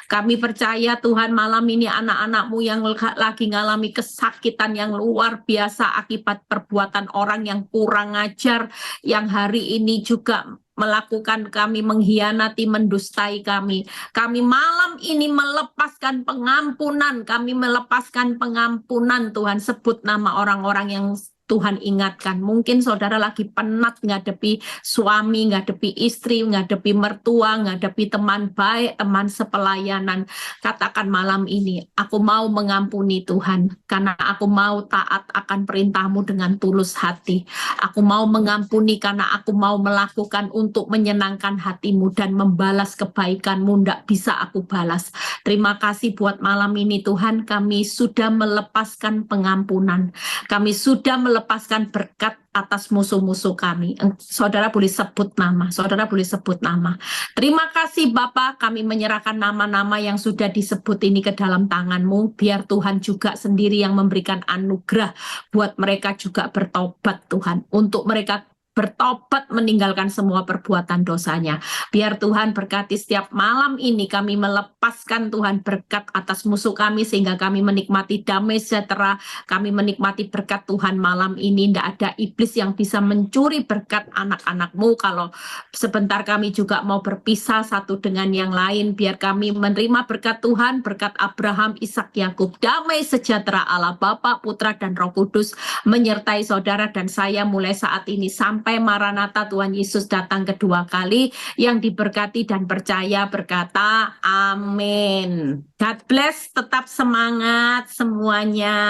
Kami percaya Tuhan malam ini anak-anak-Mu yang lagi ngalami kesakitan yang luar biasa akibat perbuatan orang yang kurang ajar, yang hari ini juga melakukan kami, mengkhianati, mendustai kami. Kami malam ini melepaskan pengampunan, kami melepaskan pengampunan Tuhan, sebut nama orang-orang yang Tuhan ingatkan. Mungkin saudara lagi penat ngadepi suami, ngadepi istri, ngadepi mertua, ngadepi teman baik, teman sepelayanan. Katakan malam ini, aku mau mengampuni Tuhan, karena aku mau taat akan perintah-Mu dengan tulus hati. Aku mau mengampuni karena aku mau melakukan untuk menyenangkan hati-Mu dan membalas kebaikan-Mu, ndak bisa aku balas. Terima kasih buat malam ini Tuhan, kami sudah melepaskan pengampunan. Kami sudah melepaskan berkat atas musuh-musuh kami. Saudara boleh sebut nama, saudara boleh sebut nama. Terima kasih Bapa, kami menyerahkan nama-nama yang sudah disebut ini ke dalam tangan-Mu, biar Tuhan juga sendiri yang memberikan anugerah buat mereka juga bertobat Tuhan, untuk mereka bertobat meninggalkan semua perbuatan dosanya. Biar Tuhan berkati setiap malam ini kami melepaskan Tuhan berkat atas musuh kami, sehingga kami menikmati damai sejahtera, kami menikmati berkat Tuhan malam ini. Tidak ada iblis yang bisa mencuri berkat anak-anak-Mu. Kalau sebentar kami juga mau berpisah satu dengan yang lain, biar kami menerima berkat Tuhan, berkat Abraham, Ishak, Yakub. Damai sejahtera Allah Bapa, Putra, dan Roh Kudus menyertai saudara dan saya mulai saat ini sampai Maranatha Tuhan Yesus datang kedua kali. Yang diberkati dan percaya berkata amin. God bless, tetap semangat semuanya.